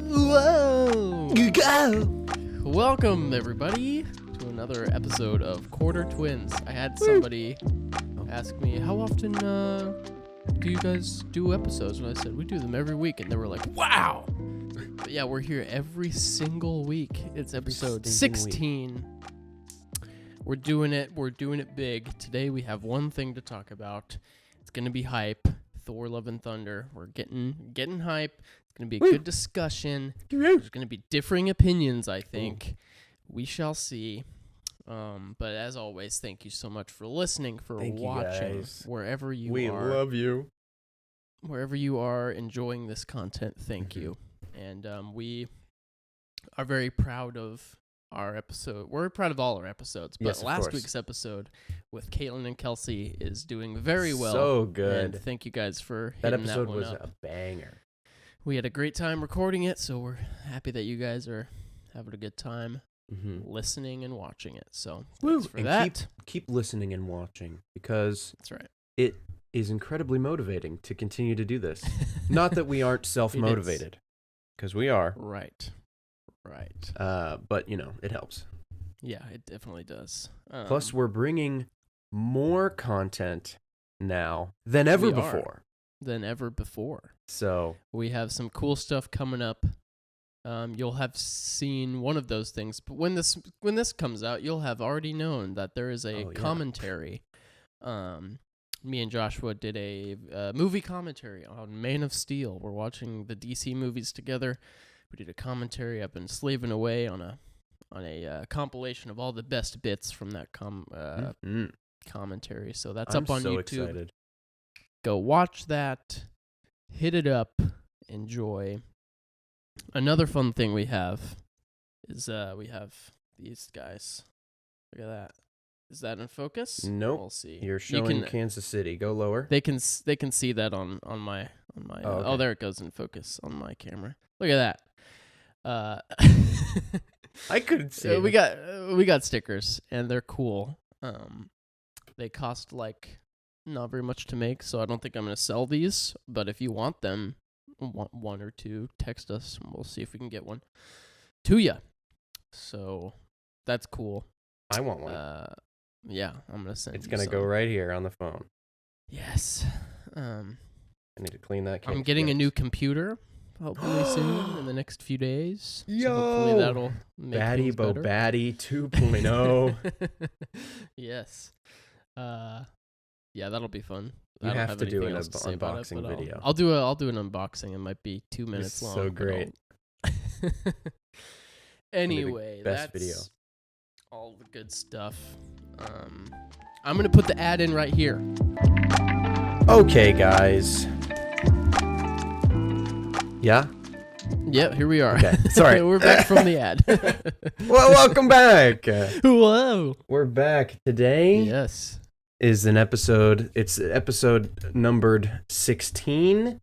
Whoa! You go! Welcome, everybody, to another episode of Quarter Twins. I had somebody ask me, how often do you guys do episodes? And I said, we do them every week. And they were like, wow! But yeah, we're here every single week. It's episode 16. We're doing it big. Today we have one thing to talk about. It's going to be hype. Thor Love and Thunder. We're getting hype. It's going to be a good discussion. There's going to be differing opinions, I think. We shall see. But as always, thank you so much for listening, for watching, wherever you are. We love you. Wherever you are enjoying this content, thank you. And we are very proud of our episode. We're proud of all our episodes, but yes, last week's episode with Caitlin and Kelsey is doing very well. So good. And thank you guys for that hitting episode that one was up. a banger. We had a great time recording it, so we're happy that you guys are having a good time listening and watching it. So thanks for that. Keep listening and watching, because that's right. It is incredibly motivating to continue to do this. Not that we aren't self-motivated, because we are. Right. But, it helps. Yeah, it definitely does. Plus, we're bringing more content now than ever before. So we have some cool stuff coming up. You'll have seen one of those things, but when this comes out, you'll have already known that there is a commentary. Me and Joshua did a movie commentary on Man of Steel. We're watching the DC movies together. We did a commentary. I've been slaving away on a compilation of all the best bits from that commentary. So that's up on YouTube. Excited. Go watch that. Hit it up. Enjoy. Another fun thing we have is we have these guys. Look at that. Is that in focus? Nope. We'll see. You're showing Kansas City. Go lower. They can see that on my. Okay. There it goes in focus on my camera. Look at that. I couldn't see. We got stickers, and they're cool. They cost not very much to make, so I don't think I'm gonna sell these. But if you want them, one or two, text us, and we'll see if we can get one to you. So that's cool. I want one. Yeah, I'm gonna send. It's gonna go right here on the phone. Yes. I need to clean that. I'm getting a new computer. Hopefully soon, in the next few days. Yo! So hopefully that'll make things better. Batty 2.0. Yes. Yeah, that'll be fun. You I don't have to do an unboxing video. I'll do an unboxing. It might be 2 minutes long. So great. Anyway, best that's video. All the good stuff. I'm gonna put the ad in right here. Okay, guys. Yeah? Yeah, here we are. Okay, sorry. We're back from the ad. Well, welcome back. Whoa. We're back. Today is an episode. It's episode numbered 16,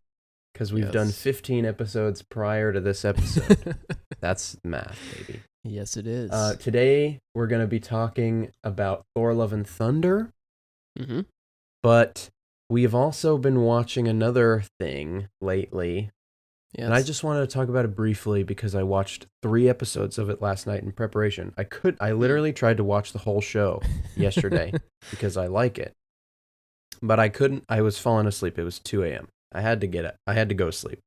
because we've done 15 episodes prior to this episode. That's math, baby. Yes, it is. Today, we're going to be talking about Thor Love and Thunder. Mm-hmm. But we have also been watching another thing lately. Yes. And I just wanted to talk about it briefly because I watched 3 episodes of it last night in preparation. I literally tried to watch the whole show yesterday because I like it. But I couldn't. I was falling asleep. It was 2 a.m. I had to go to sleep.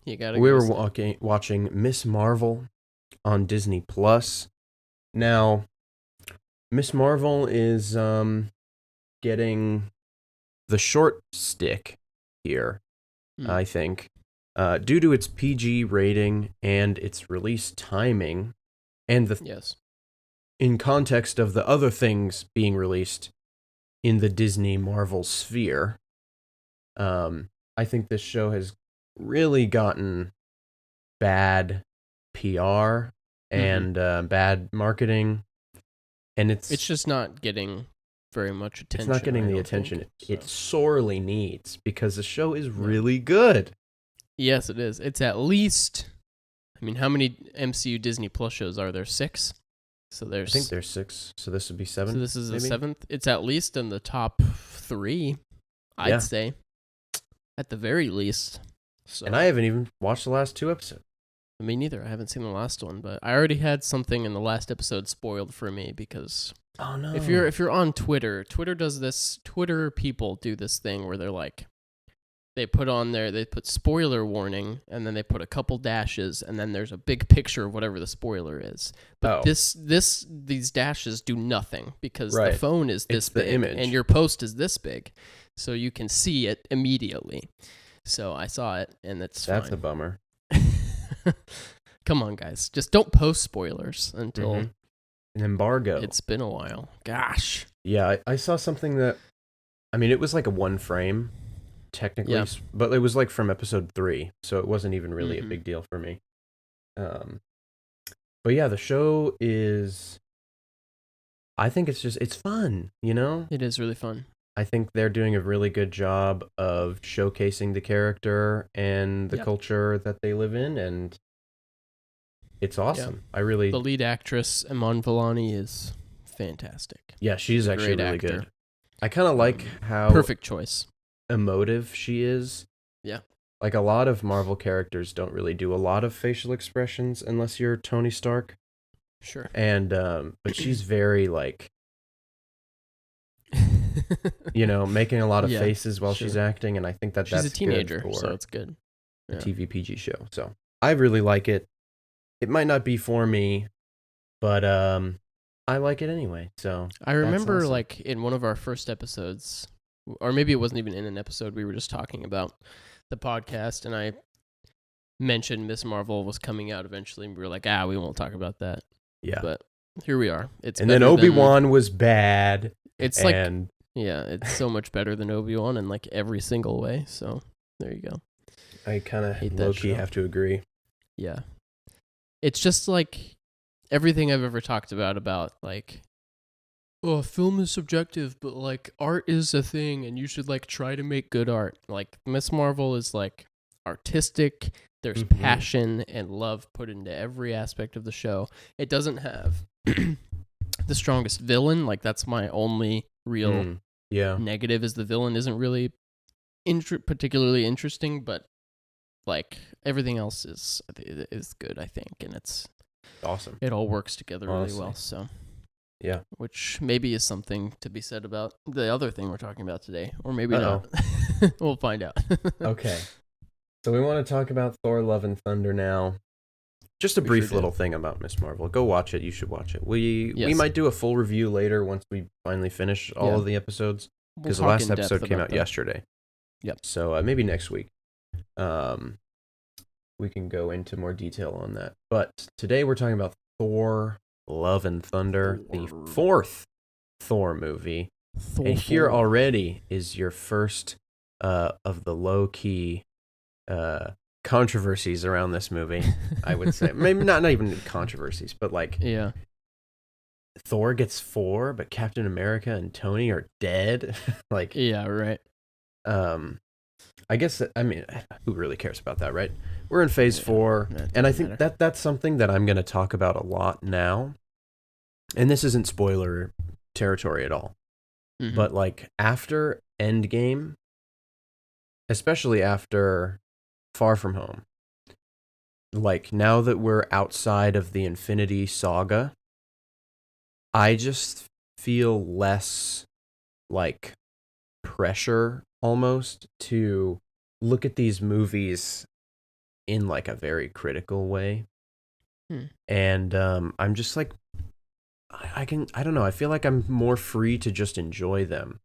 You gotta we were watching Miss Marvel on Disney Plus. Now, Miss Marvel is getting the short stick here, I think. Due to its PG rating and its release timing, and in context of the other things being released in the Disney Marvel sphere, I think this show has really gotten bad PR and bad marketing, and it's just not getting very much attention. It's not getting the attention it sorely needs, because the show is really good. Yes, it is. It's at least, how many MCU Disney Plus shows are there? 6? I think there's 6, so this would be 7. So this is the 7th? It's at least in the top 3, I'd say. At the very least. So, And I haven't even watched the last 2 episodes. me neither. I haven't seen the last one, but I already had something in the last episode spoiled for me because Oh no. if you're on Twitter, Twitter does this. Twitter people do this thing where they're like, they put spoiler warning, and then they put a couple dashes, and then there's a big picture of whatever the spoiler is. But these dashes do nothing because the phone is this the big image. and your post is this big, so you can see it immediately. So I saw it, and that's a bummer. Come on, guys, just don't post spoilers until an embargo. It's been a while. Gosh. Yeah, I saw something that, I mean, it was like a 1 frame, technically, Yeah. but it was like from episode 3, so it wasn't even really a big deal for me. But yeah, the show is, I think it's fun, you know? It is really fun. I think they're doing a really good job of showcasing the character and the culture that they live in, and it's awesome. Yeah. The lead actress, Iman Vellani, is fantastic. Yeah, she's actually really actor. good. I kind of like how perfect choice. Emotive she is. Yeah. Like a lot of Marvel characters don't really do a lot of facial expressions unless you're Tony Stark. Sure. And but she's very like making a lot of faces while she's acting, and I think that's a teenager, good for so it's good. A TV PG show. So I really like it. It might not be for me, but I like it anyway. So I remember like in one of our first episodes, or maybe it wasn't even in an episode, we were just talking about the podcast, and I mentioned Miss Marvel was coming out eventually, and we were like, we won't talk about that. Yeah. But here we are. And then Obi-Wan was bad. It's it's so much better than Obi-Wan in like every single way. So there you go. I kind of low-key have to agree. Yeah. It's just like everything I've ever talked about like, film is subjective, but like art is a thing, and you should like try to make good art. Like Miss Marvel is like artistic. There's passion and love put into every aspect of the show. It doesn't have the strongest villain. Like that's my only real negative, is the villain isn't really particularly interesting, but like everything else is good, I think, and it's awesome. It all works together really well. So yeah, which maybe is something to be said about the other thing we're talking about today, or maybe not. We'll find out. Okay. So we want to talk about Thor: Love and Thunder now. Just a brief little thing about Miss Marvel. Go watch it. You should watch it. We might do a full review later once we finally finish all of the episodes, because the last episode came out yesterday. Yep. So maybe next week we can go into more detail on that. But today we're talking about Thor: Love and Thunder, the 4th Thor movie. And here already is your first of the low-key controversies around this movie, I would say. Maybe not even controversies, but like Thor gets 4, but Captain America and Tony are dead. Like, yeah, right. I guess, I mean, who really cares about that, right? We're in phase 4, and I think that's something that I'm going to talk about a lot now. And this isn't spoiler territory at all. But like after Endgame, especially after Far From Home, like now that we're outside of the Infinity Saga, I just feel less like pressure almost to look at these movies in like a very critical way. And I'm just like, I don't know, I feel like I'm more free to just enjoy them.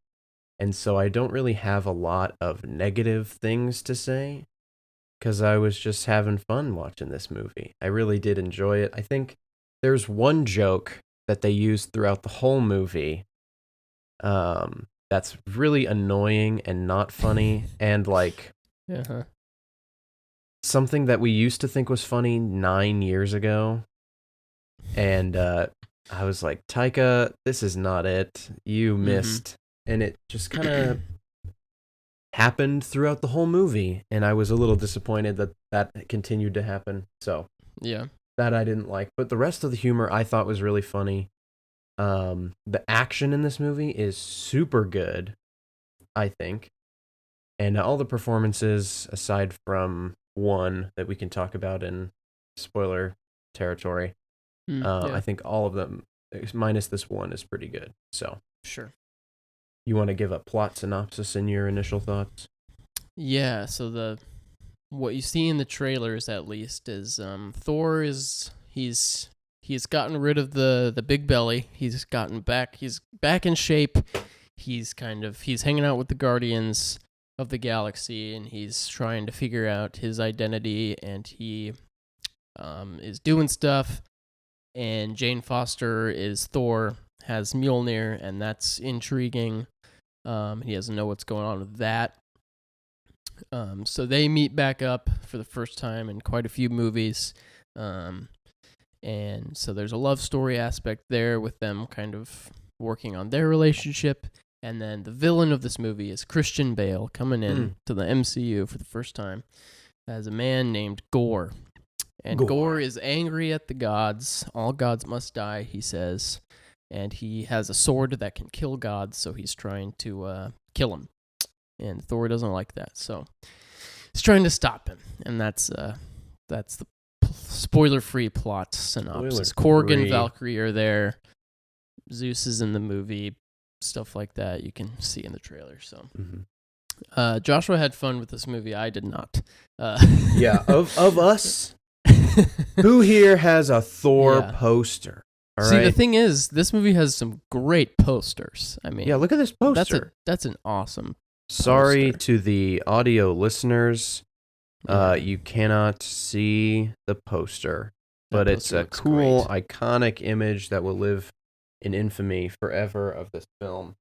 And so I don't really have a lot of negative things to say, because I was just having fun watching this movie. I really did enjoy it. I think there's one joke that they used throughout the whole movie that's really annoying and not funny, and like something that we used to think was funny 9 years ago. And I was like, Taika, this is not it. You missed. And it just kind of happened throughout the whole movie, and I was a little disappointed that continued to happen. So that I didn't like, but the rest of the humor I thought was really funny. The action in this movie is super good, I think. And all the performances, aside from one that we can talk about in spoiler territory, Yeah. I think all of them, minus this one, is pretty good. So, Sure. you want to give a plot synopsis in your initial thoughts? Yeah, so what you see in the trailers at least is Thor he's gotten rid of the big belly. He's back in shape. He's hanging out with the Guardians of the Galaxy, and he's trying to figure out his identity, and he is doing stuff. And Jane Foster is Thor, has Mjolnir, and that's intriguing. He doesn't know what's going on with that. So they meet back up for the first time in quite a few movies. And so there's a love story aspect there with them kind of working on their relationship. And then the villain of this movie is Christian Bale coming in to the MCU for the first time as a man named Gore. And Gore is angry at the gods. All gods must die, he says. And he has a sword that can kill gods, so he's trying to kill him. And Thor doesn't like that, so he's trying to stop him. And that's the spoiler-free plot synopsis. Korg and Valkyrie are there. Zeus is in the movie. Stuff like that you can see in the trailer. So, Joshua had fun with this movie. I did not. Yeah, of us, who here has a Thor poster? All See, right? the thing is, this movie has some great posters. I mean, yeah, look at this poster. That's an awesome. Sorry poster. to the audio listeners, you cannot see the poster, but it's a cool, iconic image that will live in infamy forever of this film.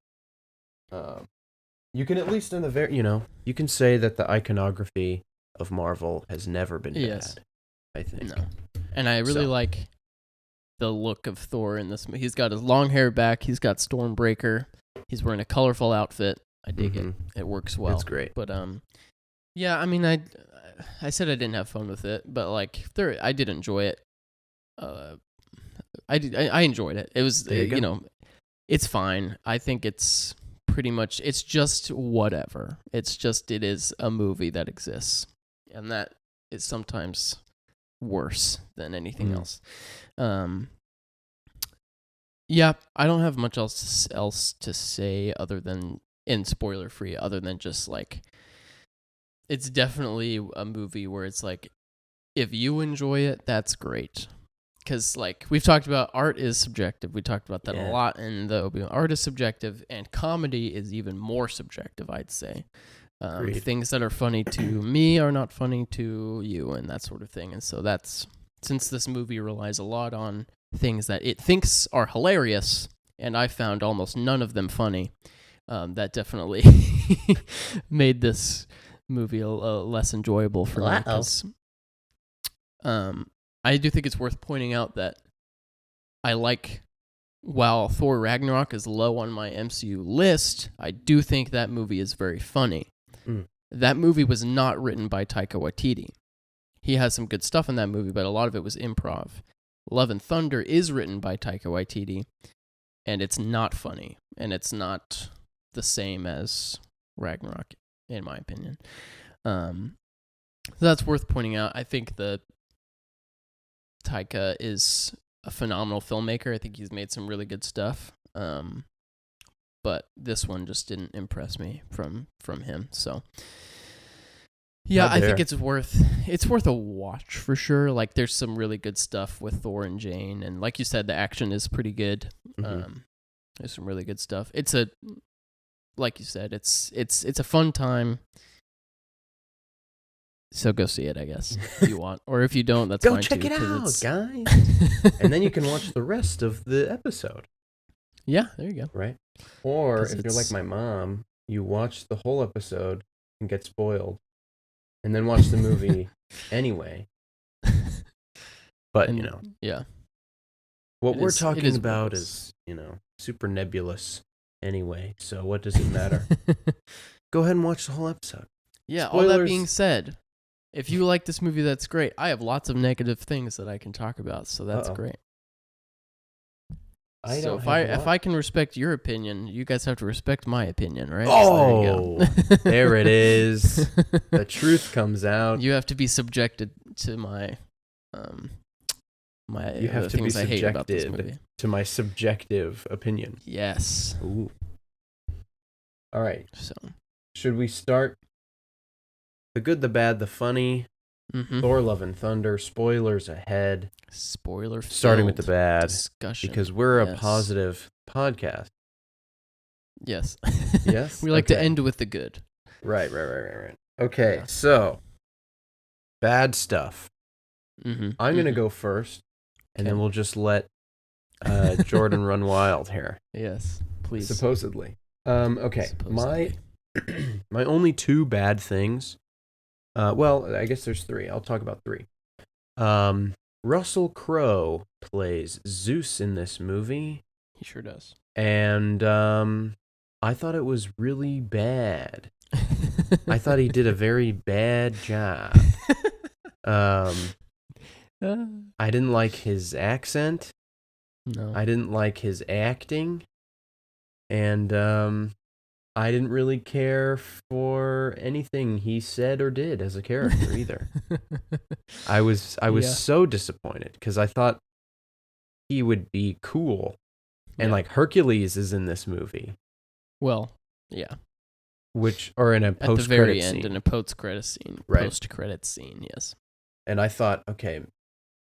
You can at least in the you can say that the iconography of Marvel has never been bad. I think. No, and I really like the look of Thor in this. He's got his long hair back. He's got Stormbreaker. He's wearing a colorful outfit. I dig it. It works well. It's great. But yeah. I mean, I said I didn't have fun with it, but like I did enjoy it. I enjoyed it. It was it's fine. I think it's pretty much it's just whatever. It is a movie that exists, and that is sometimes worse than anything else. Yeah, I don't have much else to say other than in spoiler free, other than just like it's definitely a movie where it's like if you enjoy it, that's great. Because like we've talked about, art is subjective. We talked about that a lot in the Obi-Wan. Art is subjective, and comedy is even more subjective, I'd say. Things that are funny to me are not funny to you, and that sort of thing. And so since this movie relies a lot on things that it thinks are hilarious, and I found almost none of them funny, that definitely made this movie less enjoyable for me. 'Cause, I do think it's worth pointing out that while Thor Ragnarok is low on my MCU list, I do think that movie is very funny. That movie was not written by Taika Waititi. He has some good stuff in that movie, but a lot of it was improv. Love and Thunder is written by Taika Waititi, and it's not funny, and it's not the same as Ragnarok, in my opinion. So that's worth pointing out. I think the Taika is a phenomenal filmmaker. I think he's made some really good stuff. But this one just didn't impress me from him. So yeah, I think it's worth a watch for sure. Like there's some really good stuff with Thor and Jane, and like you said, the action is pretty good. There's some really good stuff. Like you said, it's a fun time. So go see it, I guess, if you want. Or if you don't, that's fine too. Go check it out, guys. And then you can watch the rest of the episode. Yeah, there you go. Right? Or if you're like my mom, you watch the whole episode and get spoiled, and then watch the movie anyway. But, yeah. What we're talking about is, super nebulous anyway. So what does it matter? Go ahead and watch the whole episode. Yeah, Spoilers. All that being said, if you like this movie, that's great. I have lots of negative things that I can talk about, so that's great. I So don't if I can respect your opinion, you guys have to respect my opinion, right? Oh, So there you go. there it is. The truth comes out. You have to be subjected to my You have the to be things I hate about this movie. subjected to my subjective opinion. Yes. Ooh. All right. So. Should we start? The good, the bad, the funny. Mm-hmm. Thor: Love and Thunder. Spoilers ahead. Spoiler. Starting with the bad, discussion. because we're a positive podcast. Yes. Yes. We like to end with the good. Right. Okay, so bad stuff. Mm-hmm. I'm gonna go first, and then we'll just let Jordan run wild here. Yes, please. Supposedly. Okay. Supposedly. My only two bad things. Well, I guess there's three. I'll talk about three. Russell Crowe plays Zeus in this movie. He sure does. And I thought it was really bad. I thought he did a very bad job. I didn't like his accent. No. I didn't like his acting. And I didn't really care for anything he said or did as a character either. I was so disappointed because I thought he would be cool. And like Hercules is in this movie. Well, yeah. Or in a post-credit scene. At the very end, in a post-credit scene. Right. Post-credit scene, yes. And I thought, okay,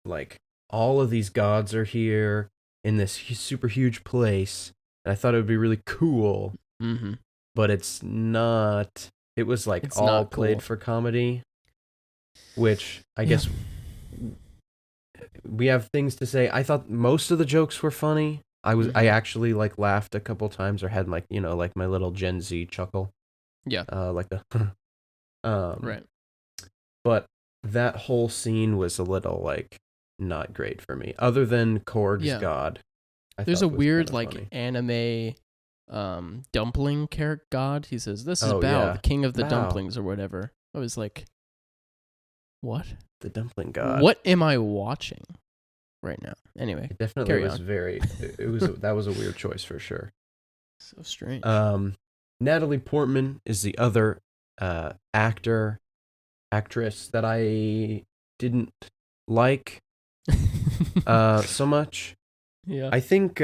like all of these gods are here in this super huge place. And I thought it would be really cool. Mm-hmm. But it's not. It was like it's all played for comedy, which I guess we have things to say. I thought most of the jokes were funny. I actually like laughed a couple times or had like my little Gen Z chuckle. Yeah. Like a right. But that whole scene was a little like not great for me. Other than Korg's god. There's a weird like anime dumpling character god. He says, "This is Bao, the king of the dumplings," or whatever. I was like, what? The dumpling god. What am I watching right now? Anyway, it definitely was that was a weird choice for sure. So strange. Natalie Portman is the other actress that I didn't like so much. Yeah. I think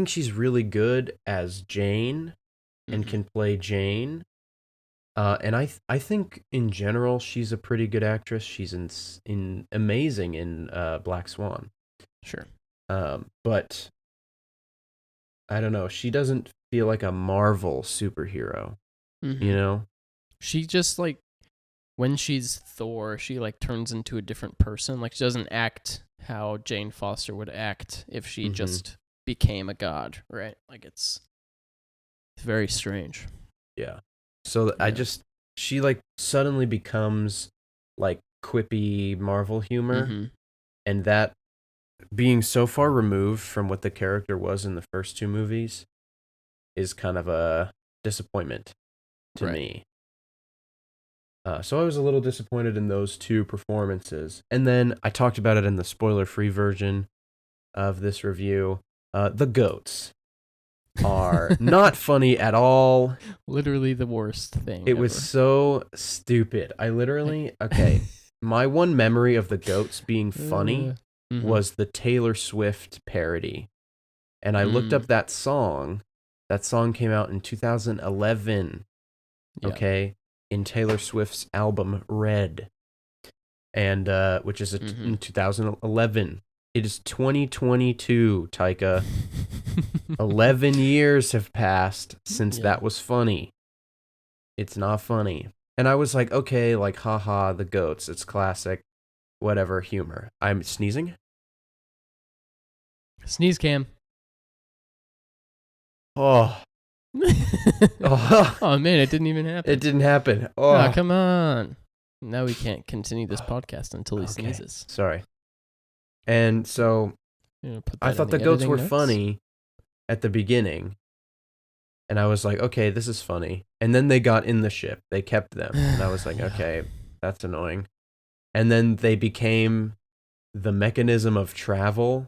she's really good as Jane and can play Jane. And I think in general she's a pretty good actress. She's amazing in Black Swan. Sure. But I don't know. She doesn't feel like a Marvel superhero. Mm-hmm. You know? She just like when she's Thor, she like turns into a different person. Like she doesn't act how Jane Foster would act if she just became a god, right? Like it's very strange. Yeah. So she like suddenly becomes like quippy Marvel humor, and that being so far removed from what the character was in the first two movies is kind of a disappointment to me. So I was a little disappointed in those two performances. And then I talked about it in the spoiler-free version of this review. The goats are not funny at all. Literally the worst thing. It was so stupid. Okay. My one memory of the goats being funny was the Taylor Swift parody. And I looked up that song. That song came out in 2011. Yeah. Okay. In Taylor Swift's album Red. And which is in 2011. It is 2022, Taika. 11 years have passed since that was funny. It's not funny. And I was like, okay, like, haha, the goats. It's classic, whatever, humor. I'm sneezing. Sneeze cam. Oh. Oh, man, it didn't even happen. It didn't happen. Oh, come on. Now we can't continue this podcast until he sneezes. Sorry. And so I thought the goats were funny at the beginning. And I was like, okay, this is funny. And then they got in the ship. They kept them. And I was like, okay, that's annoying. And then they became the mechanism of travel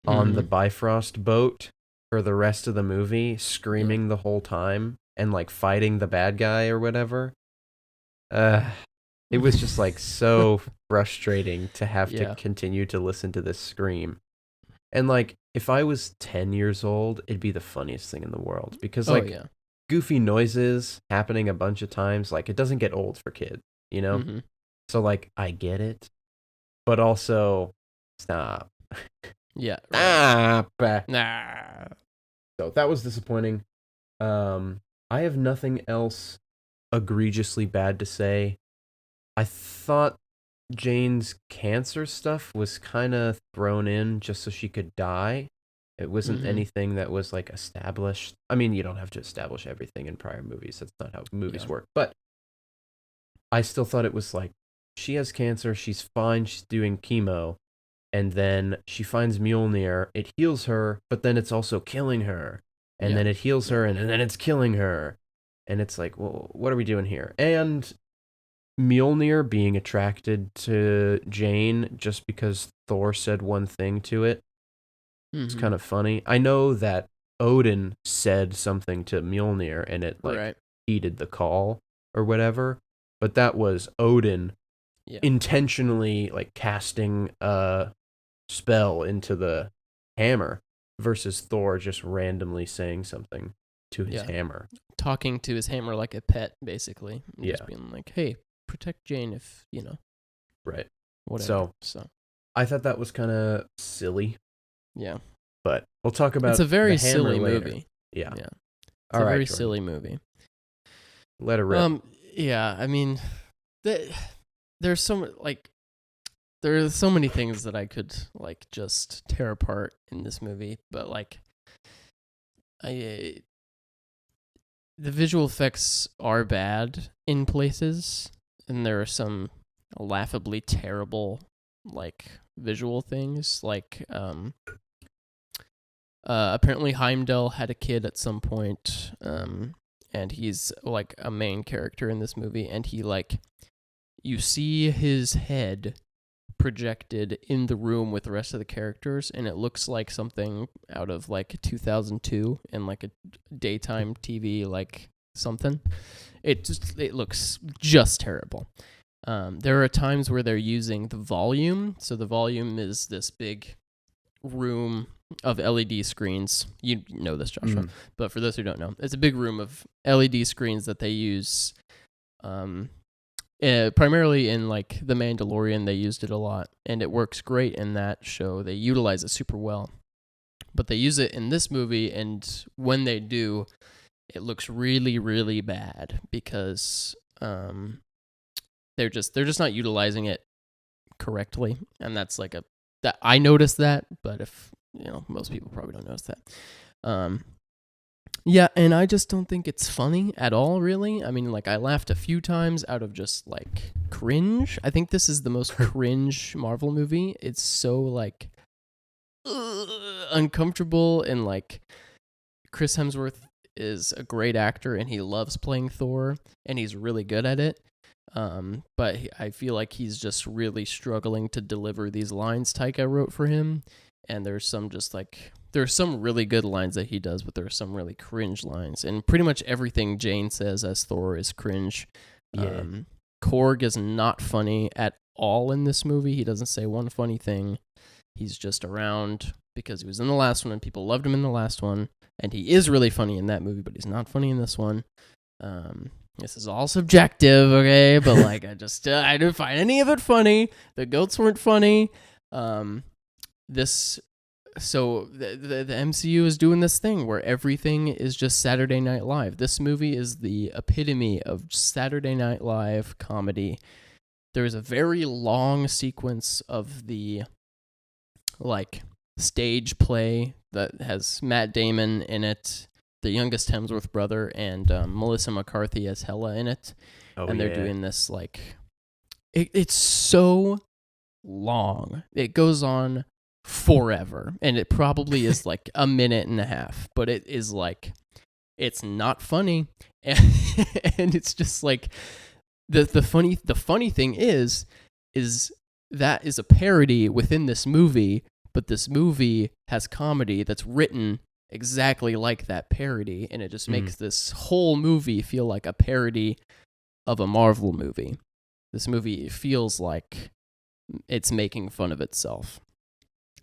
on the Bifrost boat for the rest of the movie, screaming the whole time and like fighting the bad guy or whatever. It was just like so frustrating to have to continue to listen to this scream. And like, if I was 10 years old, it'd be the funniest thing in the world because goofy noises happening a bunch of times, like it doesn't get old for kids, you know? Mm-hmm. So like, I get it, but also stop. Yeah. Stop. Nah. So that was disappointing. I have nothing else egregiously bad to say. I thought Jane's cancer stuff was kind of thrown in just so she could die. It wasn't anything that was like established. I mean, you don't have to establish everything in prior movies. That's not how movies work. But I still thought it was like, she has cancer, she's fine, she's doing chemo, and then she finds Mjolnir, it heals her, but then it's also killing her. And then it heals her, and then it's killing her. And it's like, well, what are we doing here? And Mjolnir being attracted to Jane just because Thor said one thing to it. It's kind of funny. I know that Odin said something to Mjolnir and it like heeded the call or whatever, but that was Odin intentionally like casting a spell into the hammer versus Thor just randomly saying something to his hammer. Talking to his hammer like a pet, basically. Just being like, hey, protect Jane if, you know. Right. Whatever. So I thought that was kind of silly. Yeah. But we'll talk about it's a very the hammer silly later. Yeah. Yeah. It's a very Jordan. silly movie. Let it rip. Yeah, I mean, there's so many things that I could like just tear apart in this movie, but like the visual effects are bad in places, and there are some laughably terrible like visual things. Like apparently Heimdall had a kid at some point, and he's like a main character in this movie, and he like, you see his head projected in the room with the rest of the characters, and it looks like something out of like 2002 in like a daytime TV like something. It looks just terrible. There are times where they're using the volume. So the volume is this big room of LED screens. You know this, Joshua, but for those who don't know, it's a big room of LED screens that they use primarily in like The Mandalorian. They used it a lot, and it works great in that show. They utilize it super well, but they use it in this movie, and when they do, it looks really, really bad because they're just not utilizing it correctly, and that's like that I noticed that, but if you know, most people probably don't notice that. Yeah, and I just don't think it's funny at all, really. I mean, like, I laughed a few times out of just, like, cringe. I think this is the most cringe Marvel movie. It's so, like, uncomfortable, and, like, Chris Hemsworth is a great actor, and he loves playing Thor, and he's really good at it. But I feel like he's just really struggling to deliver these lines Taika wrote for him, and there's some just, like... There are some really good lines that he does, but there are some really cringe lines. And pretty much everything Jane says as Thor is cringe. Yeah. Korg is not funny at all in this movie. He doesn't say one funny thing. He's just around because he was in the last one and people loved him in the last one. And he is really funny in that movie, but he's not funny in this one. This is all subjective, okay? But like, I didn't find any of it funny. The goats weren't funny. So the MCU is doing this thing where everything is just Saturday Night Live. This movie is the epitome of Saturday Night Live comedy. There is a very long sequence of the like stage play that has Matt Damon in it, the youngest Hemsworth brother, and Melissa McCarthy as Hela in it. And they're doing this like it's so long. It goes on forever, and it probably is like a minute and a half, but it is like, it's not funny, and it's just like the funny thing is that is a parody within this movie but this movie has comedy that's written exactly like that parody, and it just makes this whole movie feel like a parody of a Marvel movie. This movie feels like it's making fun of itself.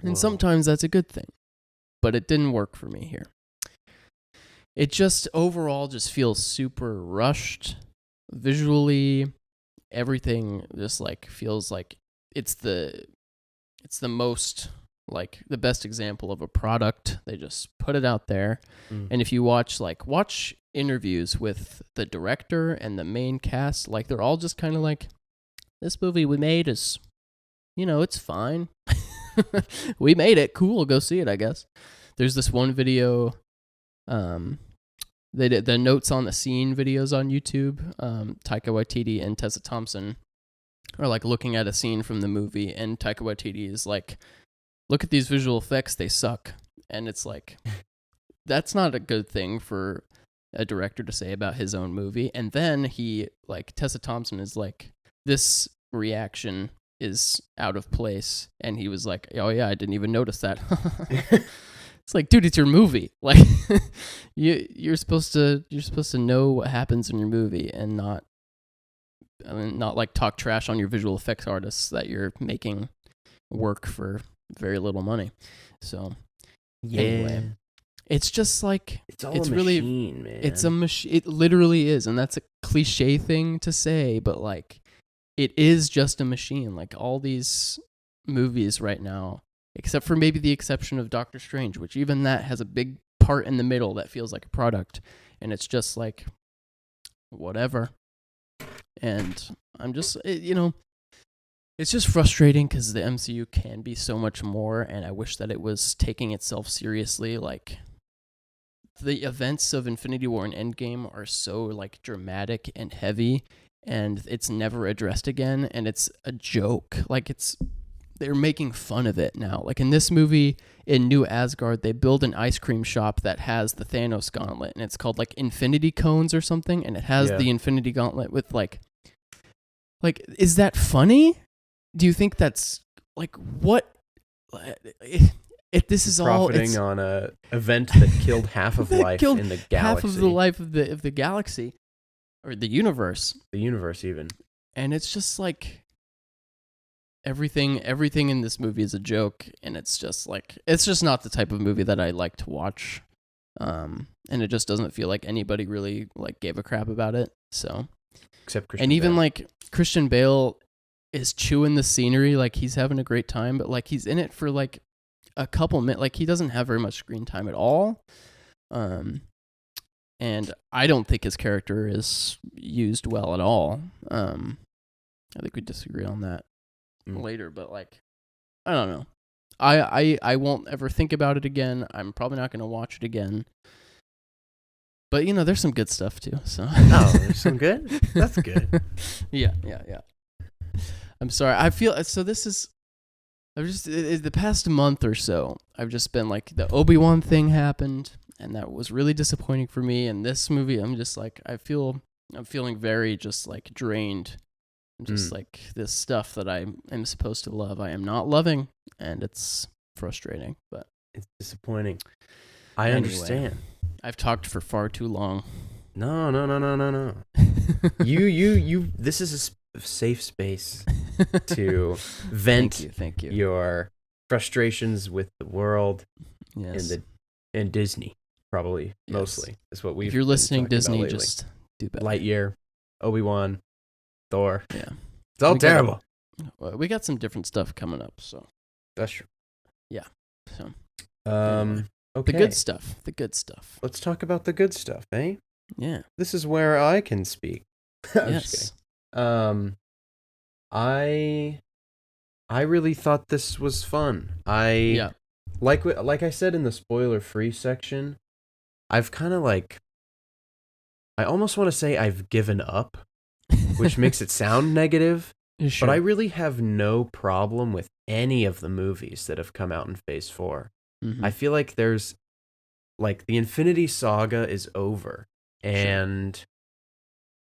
And sometimes that's a good thing, but it didn't work for me here. It just overall just feels super rushed visually. Everything just like feels like it's the most like the best example of a product. They just put it out there. And if you watch interviews with the director and the main cast, like they're all just kind of like, this movie we made is, it's fine. We made it. Cool. Go see it, I guess. There's this one video, they did the notes on the scene videos on YouTube. Taika Waititi and Tessa Thompson are like looking at a scene from the movie, and Taika Waititi is like, look at these visual effects, they suck. And it's like, that's not a good thing for a director to say about his own movie. And then Tessa Thompson is like, this reaction is out of place. And he was like, oh yeah, I didn't even notice that. It's like, dude, it's your movie. Like, you're supposed to know what happens in your movie and not like talk trash on your visual effects artists that you're making work for very little money. So anyway, it's just like it's a machine, man. It's a machine. It literally is, and that's a cliche thing to say, but like, it is just a machine. Like all these movies right now, except for maybe the exception of Doctor Strange, which even that has a big part in the middle that feels like a product, and it's just like whatever. And I'm just, it's just frustrating because the MCU can be so much more, and I wish that it was taking itself seriously. Like, the events of Infinity War and Endgame are so like dramatic and heavy, and it's never addressed again, and it's a joke. Like, they're making fun of it now. Like in this movie, in New Asgard, they build an ice cream shop that has the Thanos gauntlet, and it's called like Infinity Cones or something, and it has the Infinity Gauntlet with like, is that funny? Do you think that's like what? If this is all profiting on a event that killed half of life in the galaxy, half of the life of the galaxy, or the universe, even, and it's just like everything in this movie is a joke, and it's just not the type of movie that I like to watch, and it just doesn't feel like anybody really like gave a crap about it. So, except Christian and even Bale. like Christian Bale is chewing the scenery, like he's having a great time, but like he's in it for like a couple minutes, like he doesn't have very much screen time at all. And I don't think his character is used well at all. I think we disagree on that later, but like, I don't know. I won't ever think about it again. I'm probably not going to watch it again. But there's some good stuff too. So there's some good. That's good. Yeah. I'm sorry. I feel so. This is. The past month or so, I've just been like, the Obi-Wan thing happened, and that was really disappointing for me. And this movie, I'm just like, I'm feeling very just like drained. Just like this stuff that I am supposed to love, I am not loving, and it's frustrating. But it's disappointing. I understand. I've talked for far too long. No. You. This is a safe space to vent thank you. Your frustrations with the world, yes, and Disney, probably mostly is what we've. If you're listening, Disney, just do better. Lightyear, Obi-Wan, Thor. Yeah, it's all terrible. We got some different stuff coming up, so that's true. Yeah. So. Okay. The good stuff. Let's talk about the good stuff, eh? Yeah. This is where I can speak. I'm yes. just kidding. I really thought this was fun. Like I said in the spoiler-free section, I've kind of like, I almost want to say I've given up, which makes it sound negative, Sure. but I really have no problem with any of the movies that have come out in Phase 4. Mm-hmm. I feel like there's, like, the Infinity Saga is over, and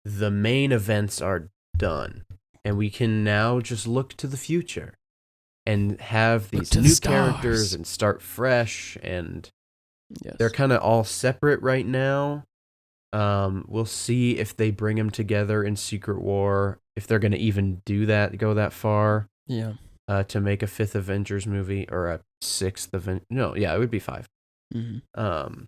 the main events are done, and we can now just look to the future. and have Look these to the new stars. characters and start fresh, and Yes. they're kind of all separate right now. We'll see if they bring them together in Secret War, if they're going to even do that, go that far. Yeah. To make a 5th Avengers movie or a 6th No, yeah, it would be 5. Mm-hmm.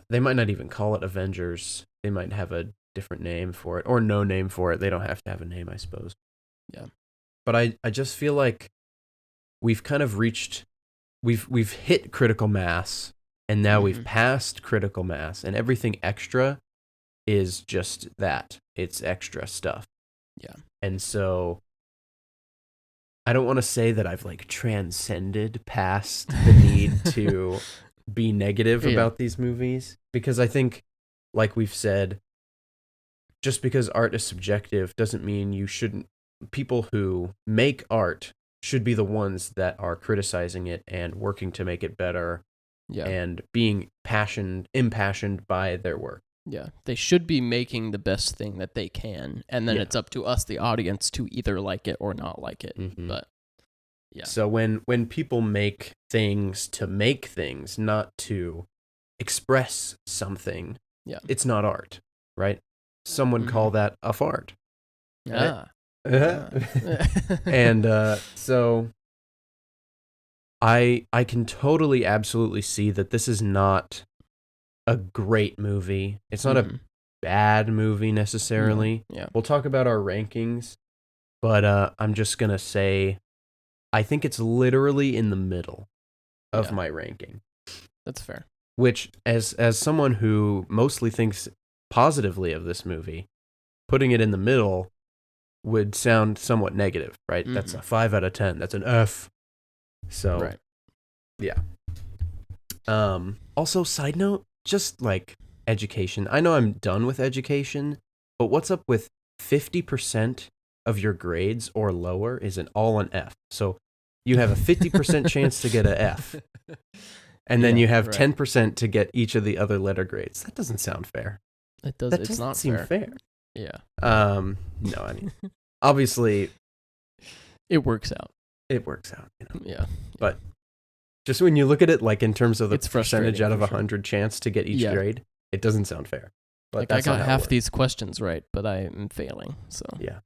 They might not even call it Avengers. They might have a different name for it or no name for it. They don't have to have a name, I suppose. Yeah. But I just feel like we've kind of reached, we've hit critical mass, and now we've passed critical mass, and everything extra is just that. It's extra stuff. Yeah. And so I don't want to say that I've like transcended past the need to be negative about these movies, because I think, like we've said, just because art is subjective doesn't mean you shouldn't. People who make art should be the ones that are criticizing it and working to make it better, and being impassioned by their work. Yeah, they should be making the best thing that they can, and then it's up to us, the audience, to either like it or not like it. Mm-hmm. But yeah. So when people make things to make things, not to express something, it's not art, right? Someone call that a fart. Yeah. And so I can totally, absolutely see that this is not a great movie. It's not a bad movie necessarily. Yeah. We'll talk about our rankings, but I'm just going to say I think it's literally in the middle of my ranking. That's fair. Which, as someone who mostly thinks positively of this movie, putting it in the middle would sound somewhat negative, right? That's a 5 out of 10. That's an F. So, yeah. Also, side note, just like education. I know I'm done with education, but what's up with 50% of your grades or lower is all an F? So you have a 50% chance to get an F. And then you have 10% to get each of the other letter grades. That doesn't sound fair. It does. That It's doesn't not seem fair. Yeah. No, I mean, obviously, it works out. It works out. You know? Yeah. But just when you look at it, like in terms of the It's percentage out of frustrating, 100 chance to get each grade, it doesn't sound fair. But like, that's I not got how it half works. these questions right, but I am failing. So Yeah.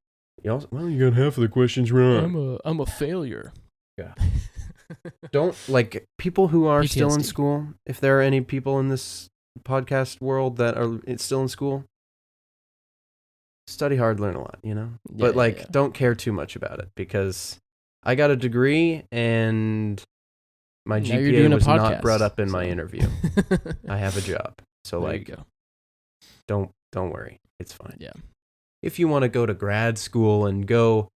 You got half of the questions wrong. I'm a failure. Yeah. Don't, like, people who are still in PTSD. school, if there are any people in this podcast world that are still in school, study hard, learn a lot, you know? But, don't care too much about it, because I got a degree and my Now you're GPA doing a was not podcast, brought up in my so. interview. I have a job. So, There you go. don't worry. It's fine. Yeah. If you want to go to grad school and go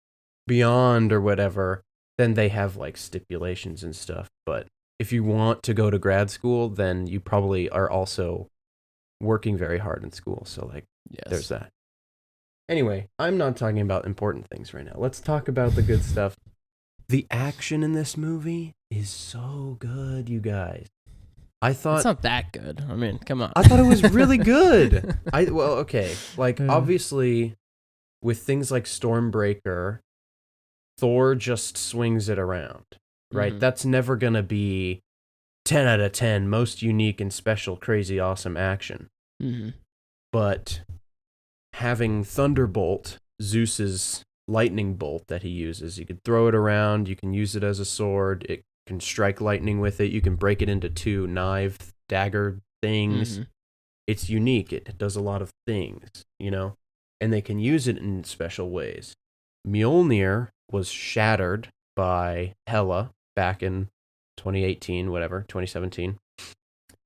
beyond or whatever, then they have like stipulations and stuff. But if you want to go to grad school, then you probably are also working very hard in school. So there's that. Anyway, I'm not talking about important things right now. Let's talk about the good stuff. The action in this movie is so good, you guys. I thought it's not that good. I mean, come on. I thought it was really good. Okay. Like, obviously, with things like Stormbreaker, Thor just swings it around, right? That's never going to be 10 out of 10, most unique and special, crazy, awesome action. But having Thunderbolt, Zeus's lightning bolt that he uses, you could throw it around, you can use it as a sword, it can strike lightning with it, you can break it into 2 knife, dagger things. It's unique. It does a lot of things, you know? And they can use it in special ways. Mjolnir was shattered by Hela back in 2017.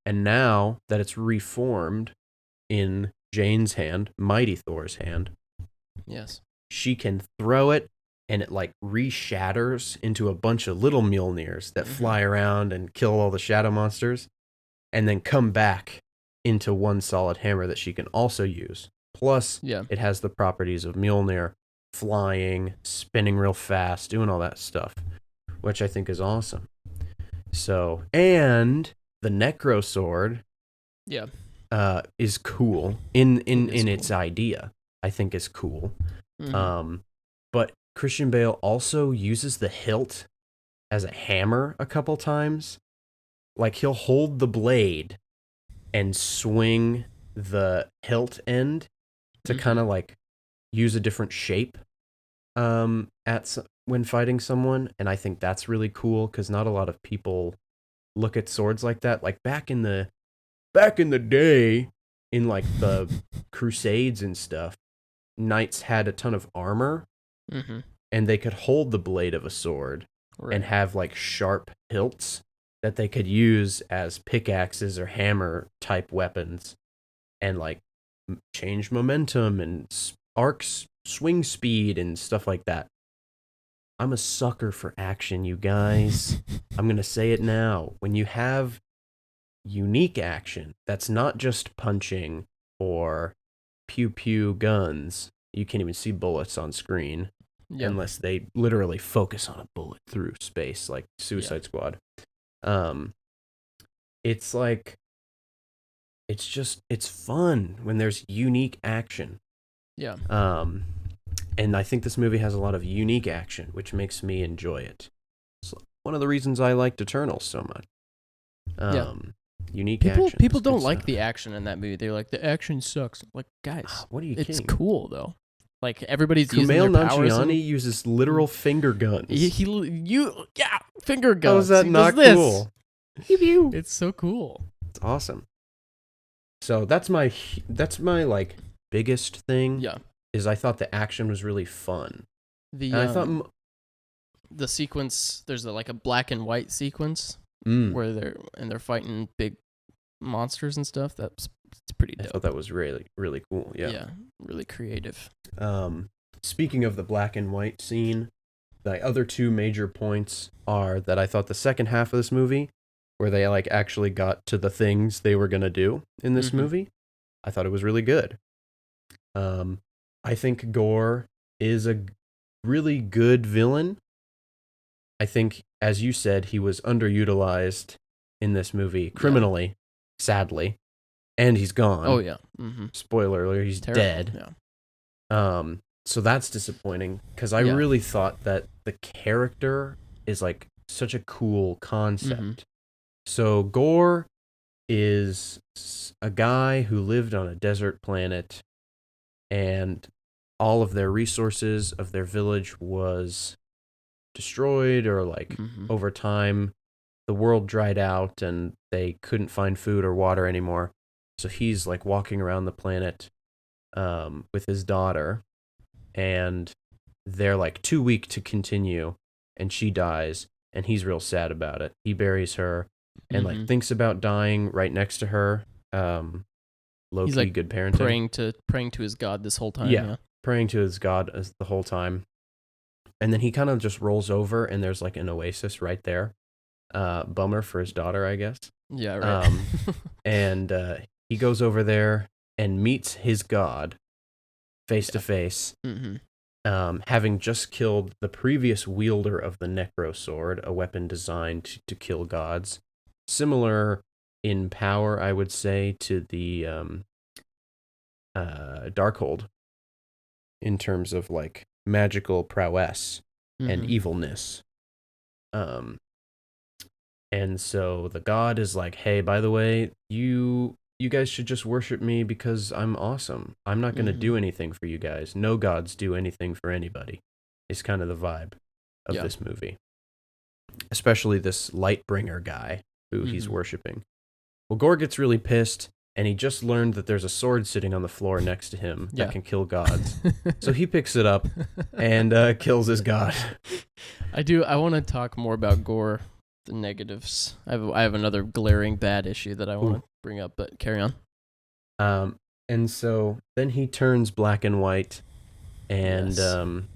And now that it's reformed in Jane's hand, Mighty Thor's hand, she can throw it and it like re-shatters into a bunch of little Mjolnirs that fly around and kill all the shadow monsters and then come back into one solid hammer that she can also use. Plus, it has the properties of Mjolnir, flying, spinning real fast, doing all that stuff, which I think is awesome. So, and the Necro Sword is cool in its idea, I think is cool. But Christian Bale also uses the hilt as a hammer a couple times. Like he'll hold the blade and swing the hilt end to kind of like use a different shape when fighting someone, and I think that's really cool because not a lot of people look at swords like that. Like back in the day, in like the Crusades and stuff, knights had a ton of armor, and they could hold the blade of a sword and have like sharp hilts that they could use as pickaxes or hammer type weapons, and like change momentum and arcs swing speed and stuff like that. I'm a sucker for action, you guys. I'm going to say it now. When you have unique action that's not just punching or pew pew guns, you can't even see bullets on screen unless they literally focus on a bullet through space, like Suicide Squad. It's like, it's fun when there's unique action. Yeah. And I think this movie has a lot of unique action, which makes me enjoy it. It's one of the reasons I liked Eternals so much. Unique action. People don't like the action in that movie. They're like, the action sucks. Like, guys, what are you it's kidding? Cool though. Like everybody's Kumail using their powers. Nanjiani uses literal finger guns. Finger guns. How is that not cool? It's so cool. It's awesome. So that's my like biggest thing. Yeah. Is I thought the action was really fun. I thought the sequence, there's like a black and white sequence where they're fighting big monsters and stuff. It's pretty dope. I thought that was really, really cool. Yeah. Yeah, really creative. Speaking of the black and white scene, the other two major points are that I thought the second half of this movie, where they like actually got to the things they were gonna do in this movie, I thought it was really good. I think Gore is a really good villain. I think, as you said, he was underutilized in this movie criminally, sadly, and he's gone. Oh yeah. Spoiler alert: he's dead. Yeah. So that's disappointing because I really thought that the character is like such a cool concept. So Gore is a guy who lived on a desert planet, and all of their resources of their village was destroyed, or like over time the world dried out and they couldn't find food or water anymore. So he's like walking around the planet with his daughter, and they're like too weak to continue, and she dies, and he's real sad about it. He buries her and like thinks about dying right next to her. Low-key, he's like good parenting. Praying to his god this whole time. Yeah. Praying to his god the whole time. And then he kind of just rolls over, and there's like an oasis right there. Bummer for his daughter, I guess. Yeah, right. And he goes over there and meets his god face to face, having just killed the previous wielder of the Necro Sword, a weapon designed to kill gods. Similar in power, I would say, to the Darkhold, in terms of like magical prowess and evilness. And so the god is like, hey, by the way, you guys should just worship me because I'm awesome. I'm not going to do anything for you guys. No gods do anything for anybody. It's kind of the vibe of this movie. Especially this Lightbringer guy who he's worshiping. Well, Gore gets really pissed, and he just learned that there's a sword sitting on the floor next to him that can kill gods. So he picks it up and kills his god. I want to talk more about Gore, the negatives. I have another glaring bad issue that I want to bring up, but carry on. And so then he turns black and white and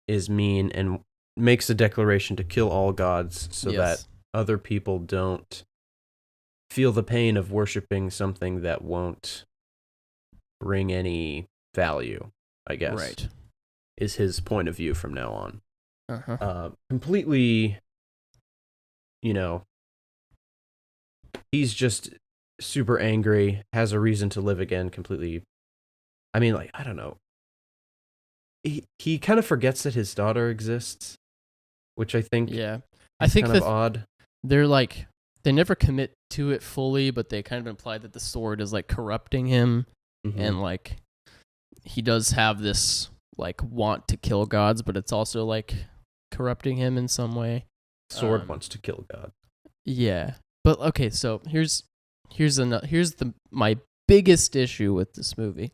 is mean and makes a declaration to kill all gods so that other people don't feel the pain of worshiping something that won't bring any value, I guess. Right. Is his point of view from now on. Completely, he's just super angry, has a reason to live again, completely. I mean, like, I don't know. he kind of forgets that his daughter exists, which I think Yeah. is I think kind of odd. they're like, they never commit to it fully, but they kind of imply that the sword is like corrupting him, Mhm. and like he does have this like want to kill gods, but it's also like corrupting him in some way. Sword wants to kill God. Yeah. But okay, so here's my biggest issue with this movie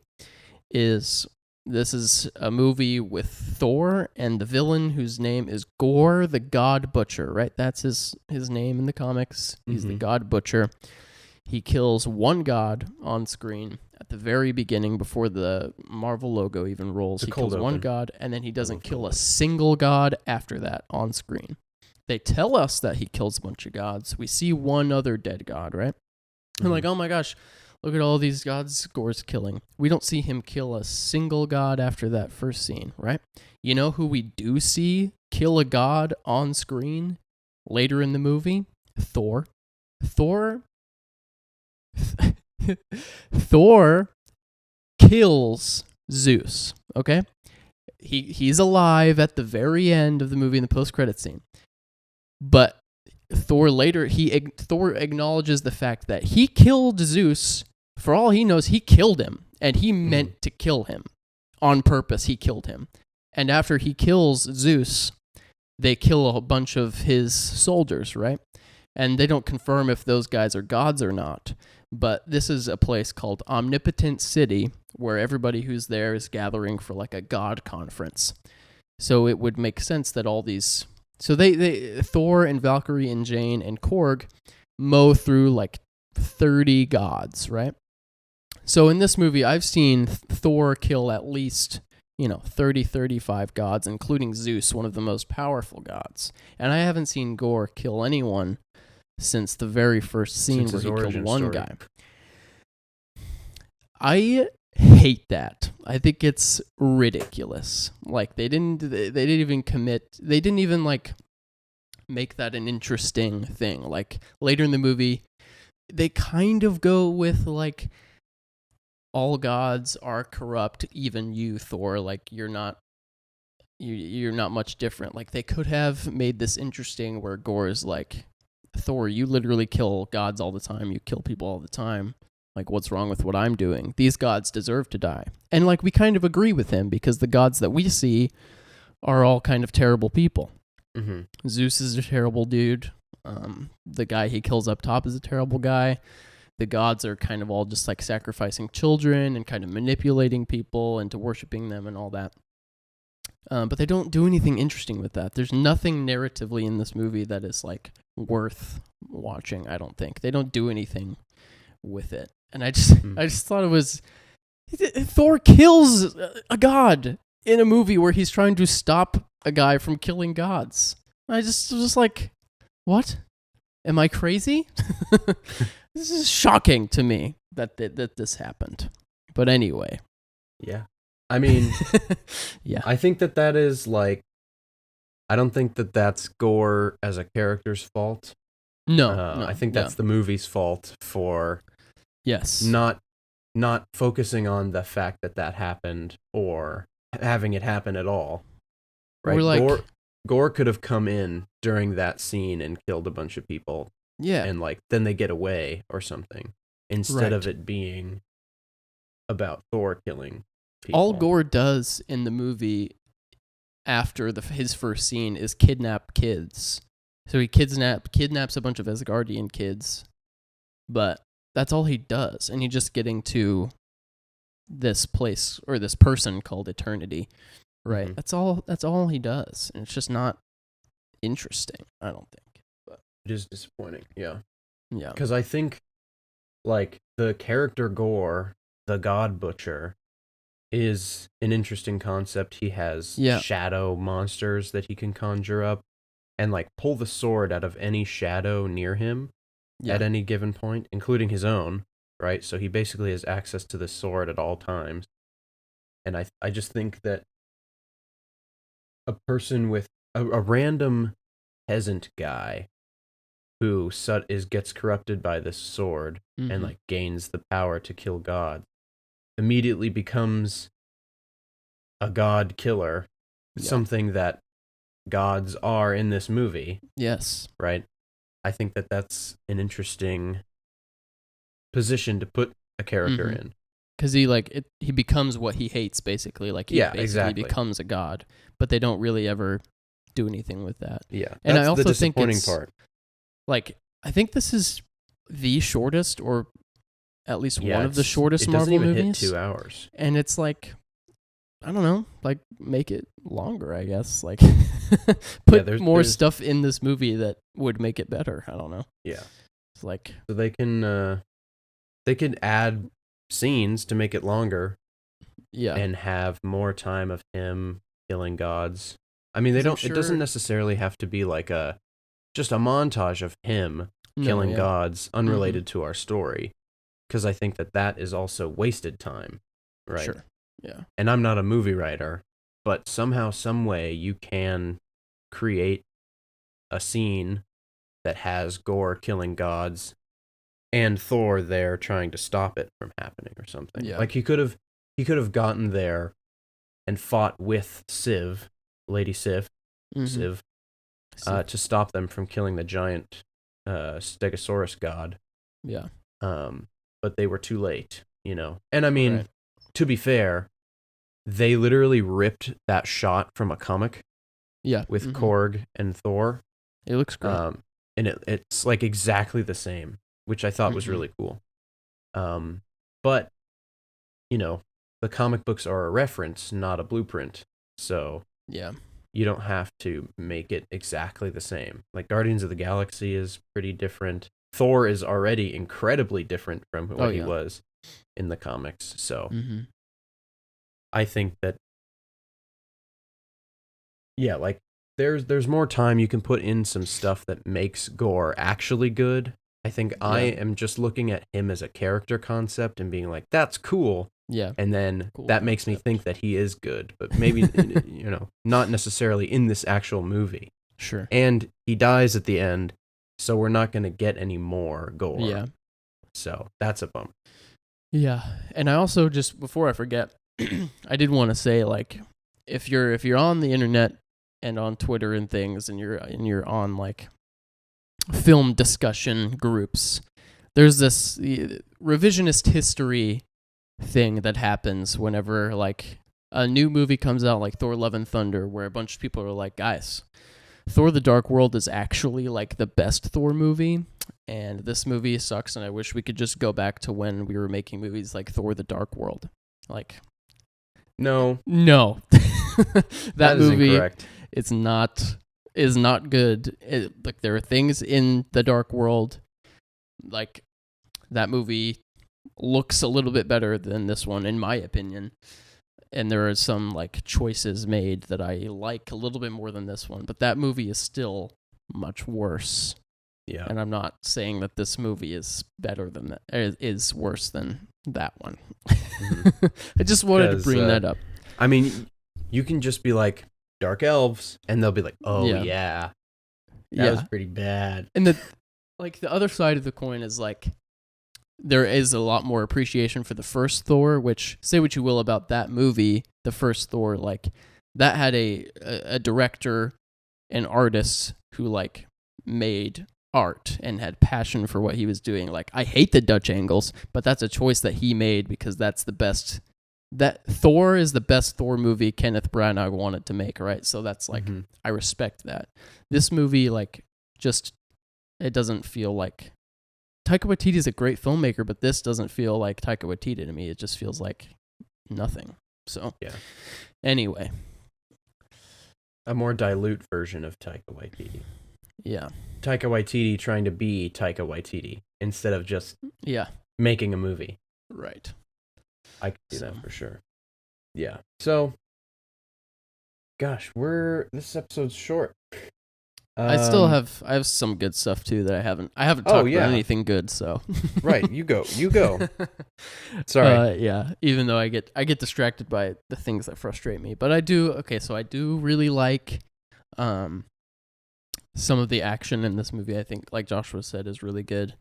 is this is a movie with Thor and the villain whose name is Gore the God Butcher, right? That's his name in the comics. He's the Mhm. God Butcher. He kills one god on screen at the very beginning before the Marvel logo even rolls. The He cold kills one open. god, and then he doesn't love kill cold a open. single god after that on screen. They tell us that he kills a bunch of gods. We see one other dead god, right? I'm like, Mhm. oh my gosh, look at all these gods Gore's killing. We don't see him kill a single god after that first scene, right? You know who we do see kill a god on screen later in the movie? Thor. Thor Thor kills Zeus, okay? He's alive at the very end of the movie in the post-credit scene. But Thor acknowledges the fact that he killed Zeus. For all he knows, he killed him, and he meant to kill him on purpose. He killed him, and after he kills Zeus, they kill a bunch of his soldiers, right? And they don't confirm if those guys are gods or not. But this is a place called Omnipotent City, where everybody who's there is gathering for like a god conference. So it would make sense that all these, so they Thor and Valkyrie and Jane and Korg mow through like 30 gods, right? So in this movie, I've seen Thor kill at least 30, 35 gods, including Zeus, one of the most powerful gods. And I haven't seen Gore kill anyone since the very first scene where he killed one guy. I hate that. I think it's ridiculous. Like they didn't even like make that an interesting thing. Like later in the movie, they kind of go with like all gods are corrupt, even you, Thor. Like you're not much different. Like they could have made this interesting where Gore's like, Thor, you literally kill gods all the time. You kill people all the time. Like, what's wrong with what I'm doing? These gods deserve to die. And like we kind of agree with him because the gods that we see are all kind of terrible people. Mm-hmm. Zeus is a terrible dude. The guy he kills up top is a terrible guy. The gods are kind of all just like sacrificing children and kind of manipulating people into worshiping them and all that. But they don't do anything interesting with that. There's nothing narratively in this movie that is like worth watching. I don't think they don't do anything with it. And I just thought it was Thor kills a god in a movie where he's trying to stop a guy from killing gods. I just was just like, what? Am I crazy? This is shocking to me that this happened. But anyway. Yeah. I mean, yeah. I think that is like, I don't think that that's Gore as a character's fault. No, I think that's the movie's fault for not focusing on the fact that happened or having it happen at all. Right? Like, Gore could have come in during that scene and killed a bunch of people. Yeah. And like then they get away or something instead of it being about Thor killing people. All Gore does in the movie after his first scene is kidnap kids. So he kidnaps a bunch of Asgardian kids, but that's all he does, and he's just getting to this place or this person called Eternity, right? Mm-hmm. That's all he does, and it's just not interesting. I don't think. But it is disappointing, yeah. Yeah. Because I think, like the character Gore, the God Butcher, is an interesting concept. He has shadow monsters that he can conjure up and like pull the sword out of any shadow near him at any given point, including his own, right? So he basically has access to the sword at all times. And I just think that a person with a random peasant guy who gets corrupted by this sword and like gains the power to kill gods immediately becomes a god killer, something that gods are in this movie. Yes. Right? I think that that's an interesting position to put a character in. Because he becomes what he hates, basically. Like, he basically becomes a god, but they don't really ever do anything with that. Yeah, and that's I also the think disappointing part. Like, I think this is the shortest, or at least one of the shortest Marvel movies. It doesn't even movies. hit 2 hours. And it's like, I don't know, like, make it longer, I guess. Like, put more stuff in this movie that would make it better. I don't know. Yeah. It's like, so they can add scenes to make it longer. Yeah. And have more time of him killing gods. I mean, it doesn't necessarily have to be like just a montage of him killing gods unrelated to our story, because I think that is also wasted time, right? Sure. Yeah. And I'm not a movie writer, but somehow, some way, you can create a scene that has Gore killing gods and Thor there trying to stop it from happening or something. Yeah. Like, he could have gotten there and fought with Lady Sif, to stop them from killing the giant Stegosaurus god. Yeah. But they were too late, And I mean, to be fair, they literally ripped that shot from a comic. Yeah. With Korg and Thor. It looks great. And it's like exactly the same, which I thought was really cool. But, the comic books are a reference, not a blueprint. So yeah, you don't have to make it exactly the same. Like, Guardians of the Galaxy is pretty different. Thor is already incredibly different from what he was in the comics. So I think that, like, there's more time you can put in some stuff that makes Gore actually good. I think I am just looking at him as a character concept and being like, that's cool. Yeah. And then that makes me think that he is good, but maybe, not necessarily in this actual movie. Sure. And he dies at the end, so we're not going to get any more Gore. Yeah. So that's a bummer. Yeah. And I also, just before I forget, I did want to say, like, if you're on the internet and on Twitter and things, and you're on, like, film discussion groups, there's this revisionist history thing that happens whenever, like, a new movie comes out, like Thor Love and Thunder, where a bunch of people are like, guys, Thor the Dark World is actually, like, the best Thor movie, and this movie sucks, and I wish we could just go back to when we were making movies like Thor the Dark World. Like, no. That is movie incorrect. is not good. Like, there are things in the Dark World, like, that movie looks a little bit better than this one, in my opinion. And there are some, like, choices made that I like a little bit more than this one, but that movie is still much worse. Yeah. And I'm not saying that this movie is better than that, is worse than that one. I just wanted to bring that up. I mean, you can just be like, Dark Elves, and they'll be like, oh yeah. That was pretty bad. And the other side of the coin is, like, there is a lot more appreciation for the first Thor, which, say what you will about that movie, the first Thor, like, that had a director and artists who, like, made art and had passion for what he was doing. Like, I hate the Dutch angles, but that's a choice that he made because that's the best. That Thor is the best Thor movie Kenneth Branagh wanted to make, right? So that's, like, I respect that. This movie, like, just, it doesn't feel like, Taika Waititi is a great filmmaker, but this doesn't feel like Taika Waititi to me. It just feels like nothing. So, anyway. A more dilute version of Taika Waititi. Yeah. Taika Waititi trying to be Taika Waititi instead of just making a movie. Right. I can see that for sure. Yeah. So, gosh, this episode's short. I have some good stuff too that I haven't talked about anything good, so. Right, you go. Sorry. Even though I get distracted by the things that frustrate me, but I do really like some of the action in this movie. I think, like Joshua said, is really good.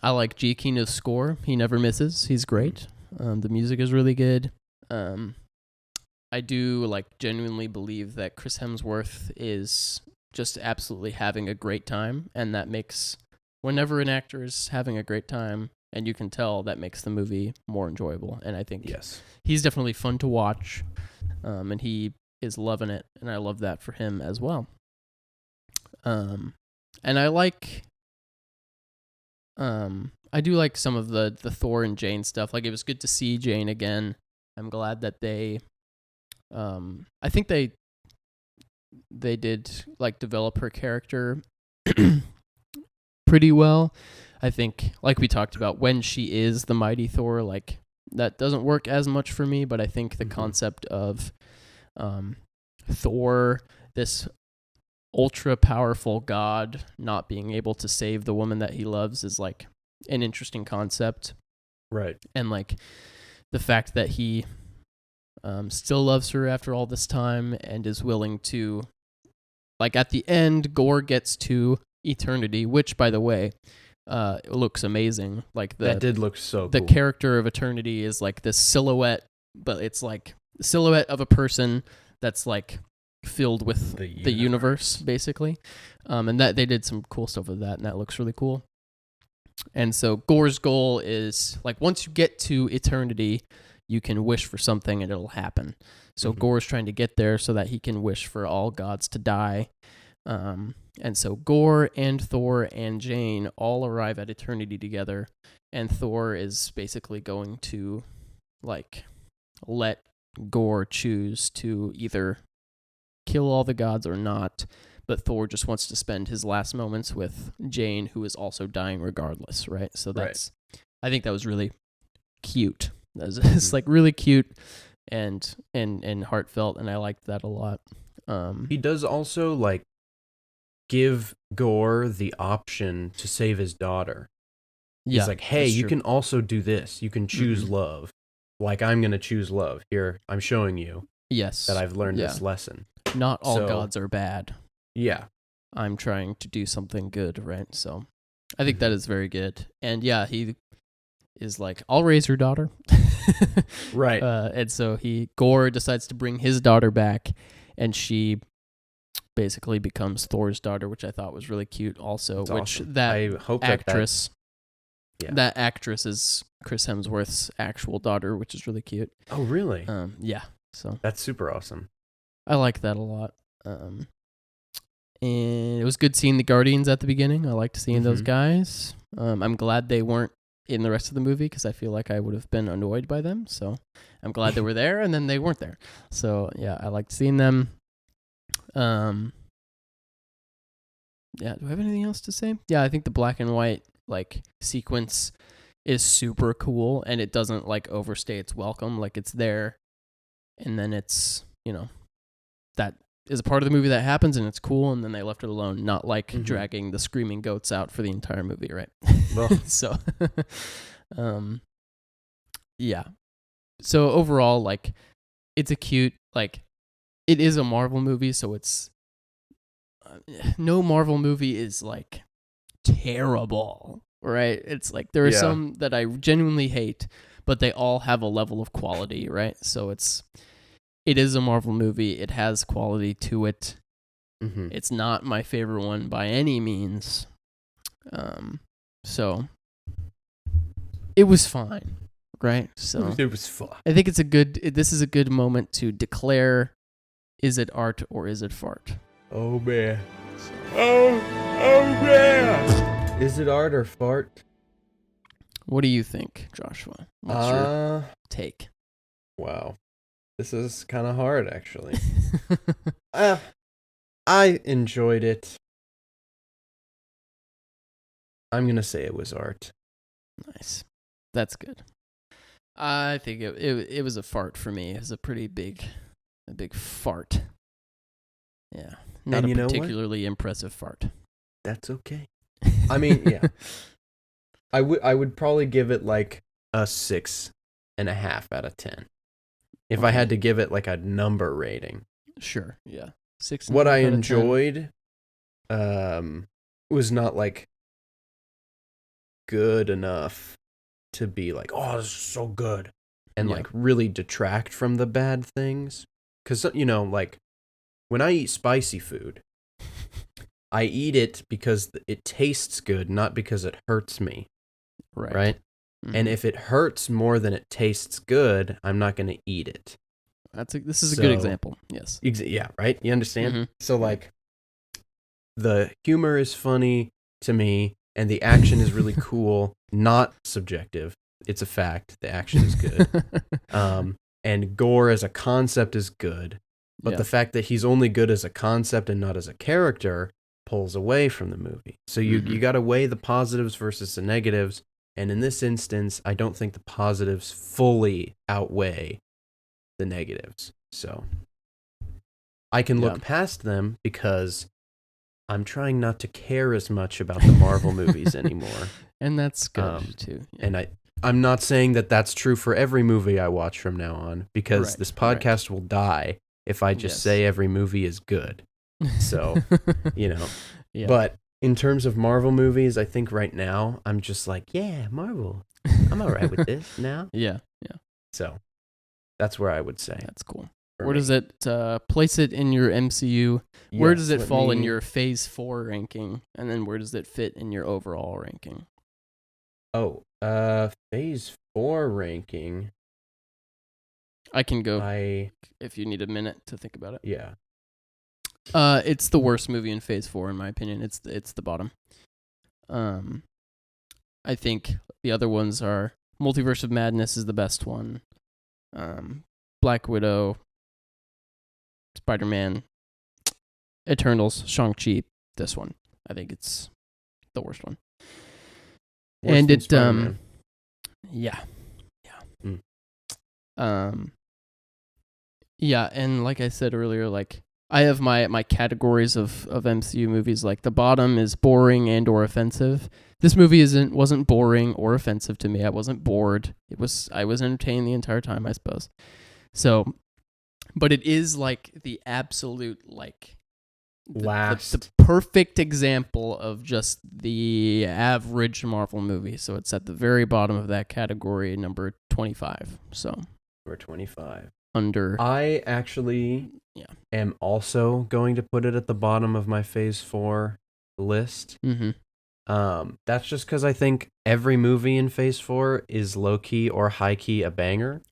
I like Giacchino's score. He never misses. He's great. The music is really good. I do like genuinely believe that Chris Hemsworth is just absolutely having a great time, and that makes whenever an actor is having a great time, and you can tell, that makes the movie more enjoyable. And I think Yes. he's definitely fun to watch, and he is loving it, and I love that for him as well. And I like, I do like some of the Thor and Jane stuff. Like, it was good to see Jane again. I'm glad that they, I think they did like develop her character pretty well. I think, like we talked about, when she is the mighty Thor, like that doesn't work as much for me. But I think the concept of Thor, this ultra powerful god, not being able to save the woman that he loves, is like an interesting concept. Right. And like the fact that he still loves her after all this time and is willing to, like, at the end, Gore gets to eternity, which, by the way, looks amazing. Like, that did look so the cool. character of eternity is like this silhouette, but it's like the silhouette of a person that's like filled with the universe, basically. And that they did some cool stuff with that, and that looks really cool. And so Gore's goal is, like, once you get to eternity, you can wish for something and it'll happen. So Gore's trying to get there so that he can wish for all gods to die. And so Gore and Thor and Jane all arrive at eternity together, and Thor is basically going to, like, let Gore choose to either kill all the gods or not. But Thor just wants to spend his last moments with Jane, who is also dying regardless, right? So that's, I think that was really cute. It's like really cute and heartfelt, and I liked that a lot. He does also like give Gore the option to save his daughter. Yeah, he's like, hey, you can also do this. You can choose love. Like, I'm going to choose love. Here, I'm showing you that I've learned this lesson. Not all gods are bad. Yeah. I'm trying to do something good, right? So I think that is very good. And yeah, he is like, I'll raise your daughter. Right. And so Gore decides to bring his daughter back, and she basically becomes Thor's daughter, which I thought was really cute also. That's which awesome. that I hope actress Yeah. that actress is Chris Hemsworth's actual daughter, which is really cute. Oh, really? Yeah. So that's super awesome. I like that a lot. And it was good seeing the Guardians at the beginning. I liked seeing those guys. I'm glad they weren't in the rest of the movie, because I feel like I would have been annoyed by them. So I'm glad they were there, and then they weren't there. So yeah, I liked seeing them. Yeah, do I have anything else to say? Yeah, I think the black and white like sequence is super cool, and it doesn't like overstay its welcome. Like, it's there, and then it's, that is a part of the movie that happens, and it's cool, and then they left it alone, not like dragging the screaming goats out for the entire movie, right? Well. So, yeah. So overall, like, it's a cute, like, it is a Marvel movie, so it's, no Marvel movie is like terrible, right? It's like, there are some that I genuinely hate, but they all have a level of quality, right? So it is a Marvel movie. It has quality to it. It's not my favorite one by any means. So it was fine, right? So it was fun. I think this is a good moment to declare, is it art or is it fart? Oh, man. Oh, man. Is it art or fart? What do you think, Joshua? What's your take? Wow. This is kind of hard, actually. I enjoyed it. I'm going to say it was art. Nice. That's good. I think it was a fart for me. It was a pretty big fart. Yeah. Not a particularly impressive fart. That's okay. I mean, yeah. I would probably give it like a 6.5 out of 10. If I had to give it like a number rating. Sure, yeah. 6. What I enjoyed was not like good enough to be like, oh, this is so good. and like really detract from the bad things. Because, like when I eat spicy food, I eat it because it tastes good, not because it hurts me. Right? Mm-hmm. And if it hurts more than it tastes good, I'm not going to eat it. This is a good example. Yes. Yeah, right? You understand? Mm-hmm. So like the humor is funny to me and the action is really cool, not subjective. It's a fact. The action is good. And gore as a concept is good. But the fact that he's only good as a concept and not as a character pulls away from the movie. So you got to weigh the positives versus the negatives. And in this instance, I don't think the positives fully outweigh the negatives. So I can look past them because I'm trying not to care as much about the Marvel movies anymore. And that's good too. Yeah. And I'm not saying that that's true for every movie I watch from now on, because this podcast will die if I just say every movie is good. So, But in terms of Marvel movies, I think right now I'm just like, yeah, Marvel. I'm all right with this now. Yeah. So that's where I would say. That's cool. Where does it place it in your MCU? Where does it fall in your Phase 4 ranking? And then where does it fit in your overall ranking? Oh, Phase 4 ranking. I can go if you need a minute to think about it. Yeah. It's the worst movie in Phase 4 in my opinion. It's the bottom. I think the other ones are Multiverse of Madness is the best one. Black Widow, Spider-Man, Eternals, Shang-Chi, this one. I think it's the worst one. Worse and than it Spider-Man. Yeah. Mm. Yeah, and like I said earlier, like I have my categories of MCU movies. Like the bottom is boring and or offensive. This movie wasn't boring or offensive to me. I wasn't bored. I was entertained the entire time, I suppose. So, but it is like the absolute like the perfect example of just the average Marvel movie. So it's at the very bottom of that category, number 25. So number 25. I actually am also going to put it at the bottom of my Phase 4 list. Mm-hmm. That's just because I think every movie in Phase 4 is low-key or high-key a banger.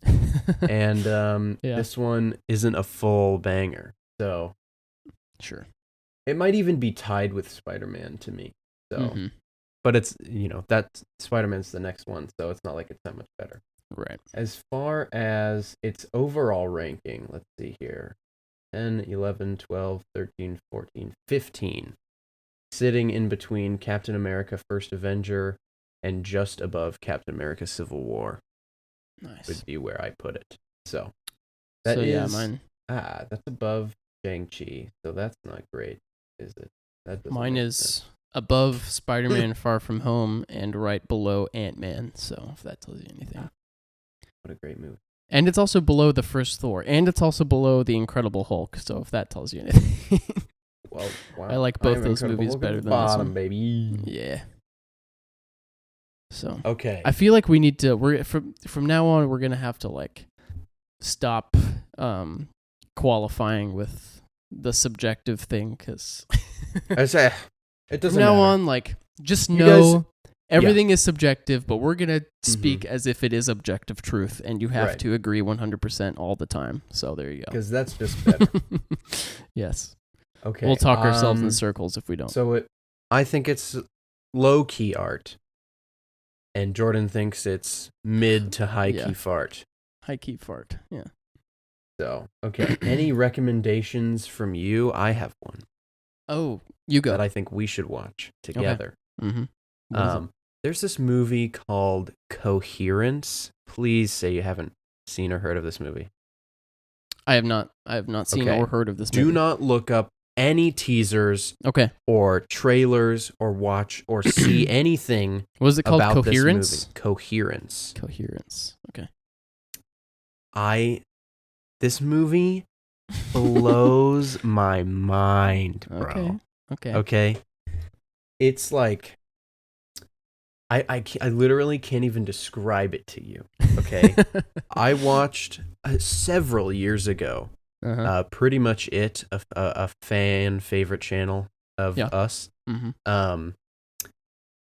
And this one isn't a full banger. So sure. It might even be tied with Spider-Man to me. So, But it's, that Spider-Man's the next one, so it's not like it's that much better. Right. As far as its overall ranking, let's see here. 10, 11, 12, 13, 14, 15. Sitting in between Captain America First Avenger and just above Captain America Civil War. Nice. Would be where I put it. So, mine. That's above Shang-Chi, so that's not great, is it? Mine is above Spider-Man Far From Home and right below Ant-Man, so if that tells you anything. What a great movie. And it's also below the first Thor, and it's also below the Incredible Hulk, so if that tells you anything. Well, wow. I like both those movies better than this one. Baby. Yeah. So okay, I feel like we need to. From now on, we're gonna have to like stop qualifying with the subjective thing, because I say it doesn't. From now matter. on, like just know everything is subjective, but we're gonna speak as if it is objective truth, and you have to agree 100% all the time. So there you go. Because that's just better. Yes. Okay. We'll talk ourselves in circles if we don't. So I think it's low key art, and Jordan thinks it's mid to high key fart. High key fart. Yeah. So okay. Any recommendations from you? I have one. Oh, you go. That I think we should watch together. Okay. Mm-hmm. There's this movie called Coherence. Please say you haven't seen or heard of this movie. I have not seen or heard of this movie. Do not look up any teasers or trailers or watch or see anything what is it called? about Coherence? This movie. Coherence. Coherence. Okay. This movie blows my mind, bro. Okay. Okay. It's like I literally can't even describe it to you. Okay, I watched several years ago. Pretty much a fan favorite channel of us. Mm-hmm.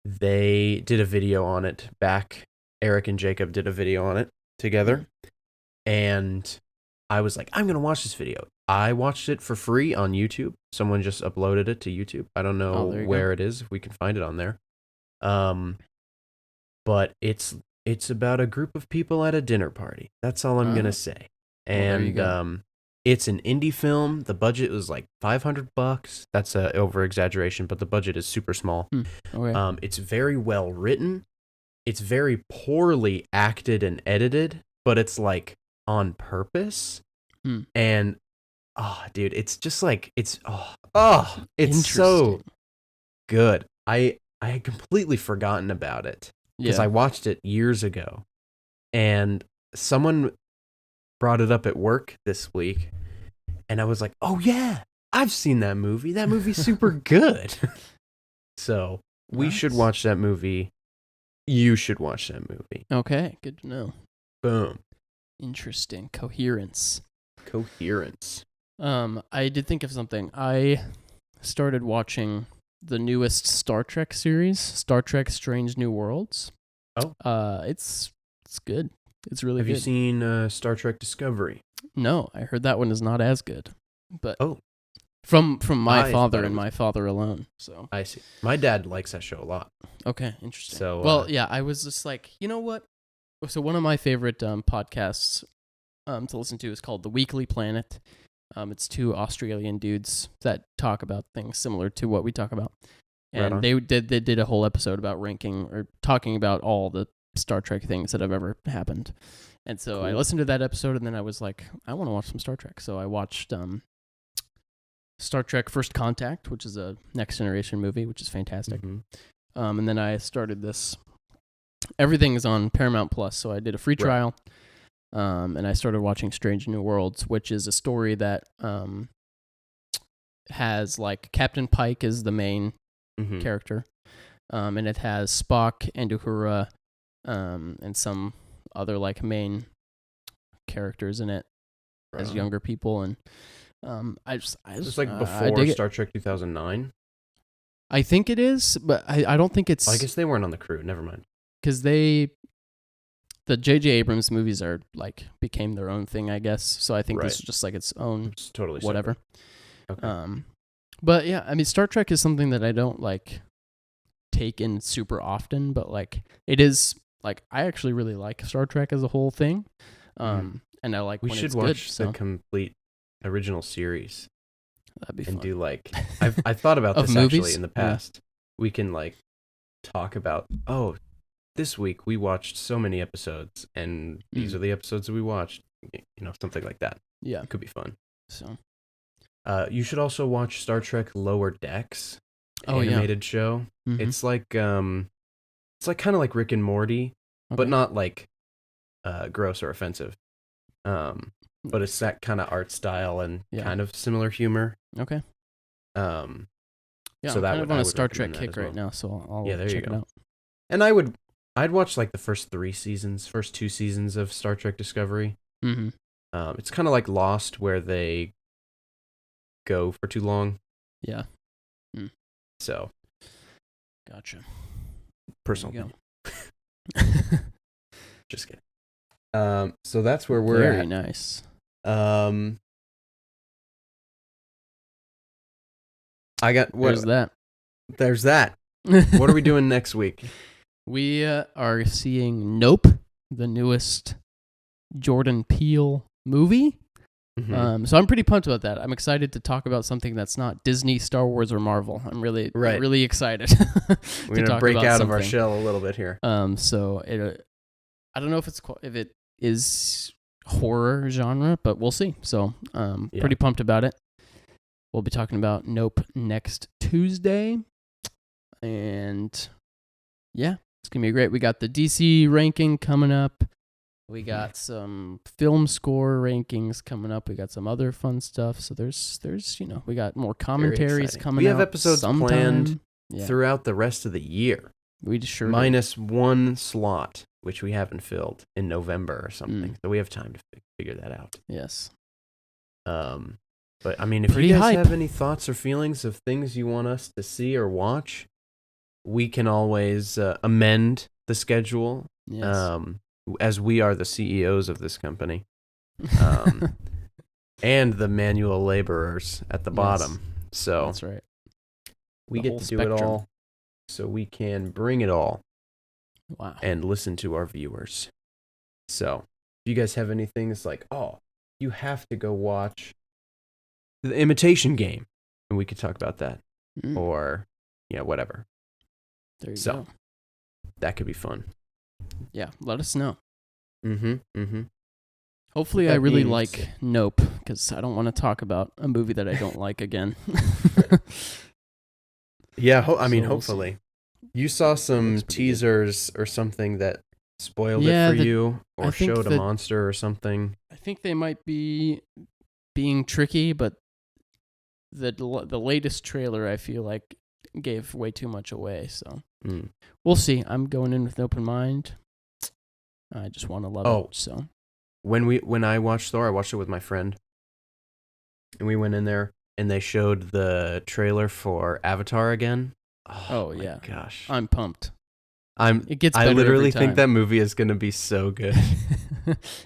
They did a video on it back. Eric and Jacob did a video on it together, and I was like, I'm gonna watch this video. I watched it for free on YouTube. Someone just uploaded it to YouTube. I don't know where it is. If we can find it on there. But it's about a group of people at a dinner party. That's all I'm gonna say. And it's an indie film. The budget was like $500. That's a over exaggeration, but the budget is super small. Okay. It's very well written. It's very poorly acted and edited, but it's like on purpose. And dude, it's just like it's so good. I had completely forgotten about it because I watched it years ago, and someone brought it up at work this week, and I was like, oh yeah, I've seen that movie. That movie's super good. So we should watch that movie. You should watch that movie. Okay, good to know. Boom. Interesting. Coherence. I did think of something. I started watching the newest Star Trek series, Star Trek Strange New Worlds. Oh. It's good. It's really good. Have you seen Star Trek Discovery? No, I heard that one is not as good. But from my father and my father alone. So I see. My dad likes that show a lot. Okay, interesting. So well, yeah, I was just like, you know what? So one of my favorite podcasts to listen to is called The Weekly Planet. It's two Australian dudes that talk about things similar to what we talk about. And they did a whole episode about ranking or talking about all the Star Trek things that have ever happened. And so I listened to that episode, and then I was like, I want to watch some Star Trek. So I watched Star Trek First Contact, which is a Next Generation movie, which is fantastic. And then I started this. Everything is on Paramount Plus, so I did a free trial. And I started watching Strange New Worlds, which is a story that has like Captain Pike is the main character, and it has Spock and Uhura, and some other like main characters in it as younger people, and it's like before Star Trek 2009. I think it is, but I don't think it's. I guess they weren't on the crew. Never mind. Because the J.J. Abrams movies are like became their own thing, I guess. So I think this is just like its own, it's totally whatever. Separate. Okay. But yeah, I mean, Star Trek is something that I don't like take in super often, but like it is like I actually really like Star Trek as a whole thing. And I like when it's good. We should watch the complete original series. That'd be and fun. do like I've thought about this movies? Actually in the past. We can like talk about this week we watched so many episodes, and these are the episodes that we watched. Something like that. Yeah, it could be fun. So, you should also watch Star Trek Lower Decks, animated show. It's like kind of like Rick and Morty, but not like gross or offensive. But it's that kind of art style and kind of similar humor. Okay. Yeah, so I'm kind of on a Star Trek kick right now, so I'll check it out. And I'd watch like the first 2 seasons of Star Trek Discovery. It's kind of like Lost, where they go for too long. Yeah. So. Gotcha. Personal. Just kidding. So that's where we're at. Very nice. I got what? There's that. There's that. What are we doing next week? We are seeing Nope, the newest Jordan Peele movie. So I'm pretty pumped about that. I'm excited to talk about something that's not Disney, Star Wars, or Marvel. I'm really excited. We're gonna break out of our shell a little bit here. So I don't know if it is horror genre, but we'll see. So pretty pumped about it. We'll be talking about Nope next Tuesday, and yeah, it's gonna be great. We got the DC ranking coming up. We got some film score rankings coming up. We got some other fun stuff. So there's we got more commentaries coming out. We have episodes planned throughout the rest of the year. We sure minus one slot, which we haven't filled in November or something. So we have time to figure that out. Yes. But I mean, if Pretty you guys hype. have any thoughts or feelings of things you want us to see or watch, we can always amend the schedule. Yes. As we are the CEOs of this company, and the manual laborers at the bottom. So that's right. we The get whole to do it spectrum. all, so we can bring it all Wow. and listen to our viewers. So if you guys have anything that's like, oh, you have to go watch The Imitation Game, and we could talk about that, or whatever. There you So go. that could be fun. Yeah, let us know. Mm-hmm. Hopefully, I really like Nope, because I don't want to talk about a movie that I don't like again. Yeah, So we'll hopefully. You saw some looks pretty good. teasers or something that spoiled Yeah, it for you, or I think showed a that- monster or something. I think they might be being tricky, but the latest trailer I feel like gave way too much away. So we'll see. I'm going in with an open mind. I just want to love it. So when I watched Thor, I watched it with my friend, and we went in there and they showed the trailer for Avatar again. Oh my yeah, gosh, I'm pumped. It gets I better literally every time. think that movie is gonna be so good.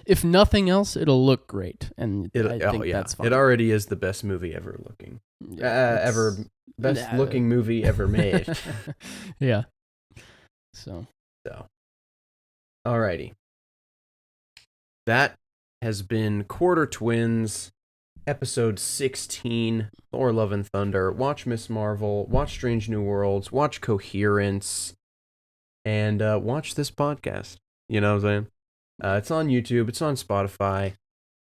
If nothing else, it'll look great, and I think that's fine. It already is the best movie ever looking. Yeah, Best looking movie ever made. Yeah. So. Alrighty. That has been Quarter Twins, episode 16, Thor Love and Thunder. Watch Miss Marvel, watch Strange New Worlds, watch Coherence, and watch this podcast. You know what I'm saying? It's on YouTube, it's on Spotify,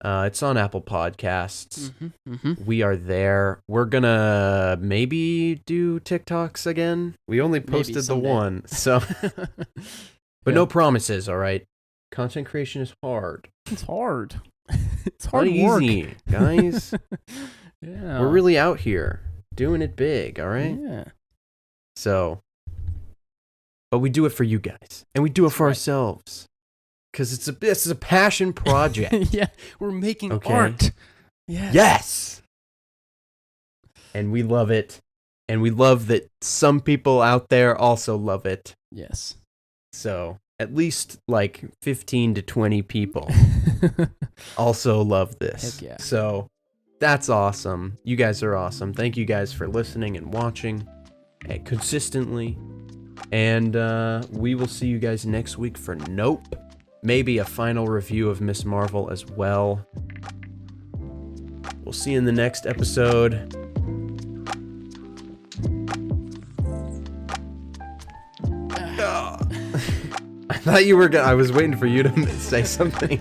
it's on Apple Podcasts. We are there. We're gonna maybe do TikToks again. We only posted the someday. one, so... But no promises, all right? Content creation is hard. It's hard. It's hard Not work. easy, guys. Yeah. We're really out here doing it big, all right? Yeah. So, but we do it for you guys, and we do it for right. ourselves, because this is a passion project. Yeah, we're making Okay. art. Yes. Yes. And we love it, and we love that some people out there also love it. Yes. So, at least like 15 to 20 people also love this. Heck yeah. So, that's awesome. You guys are awesome. Thank you guys for listening and watching consistently. And we will see you guys next week for Nope. Maybe a final review of Miss Marvel as well. We'll see you in the next episode. I thought you were I was waiting for you to say something.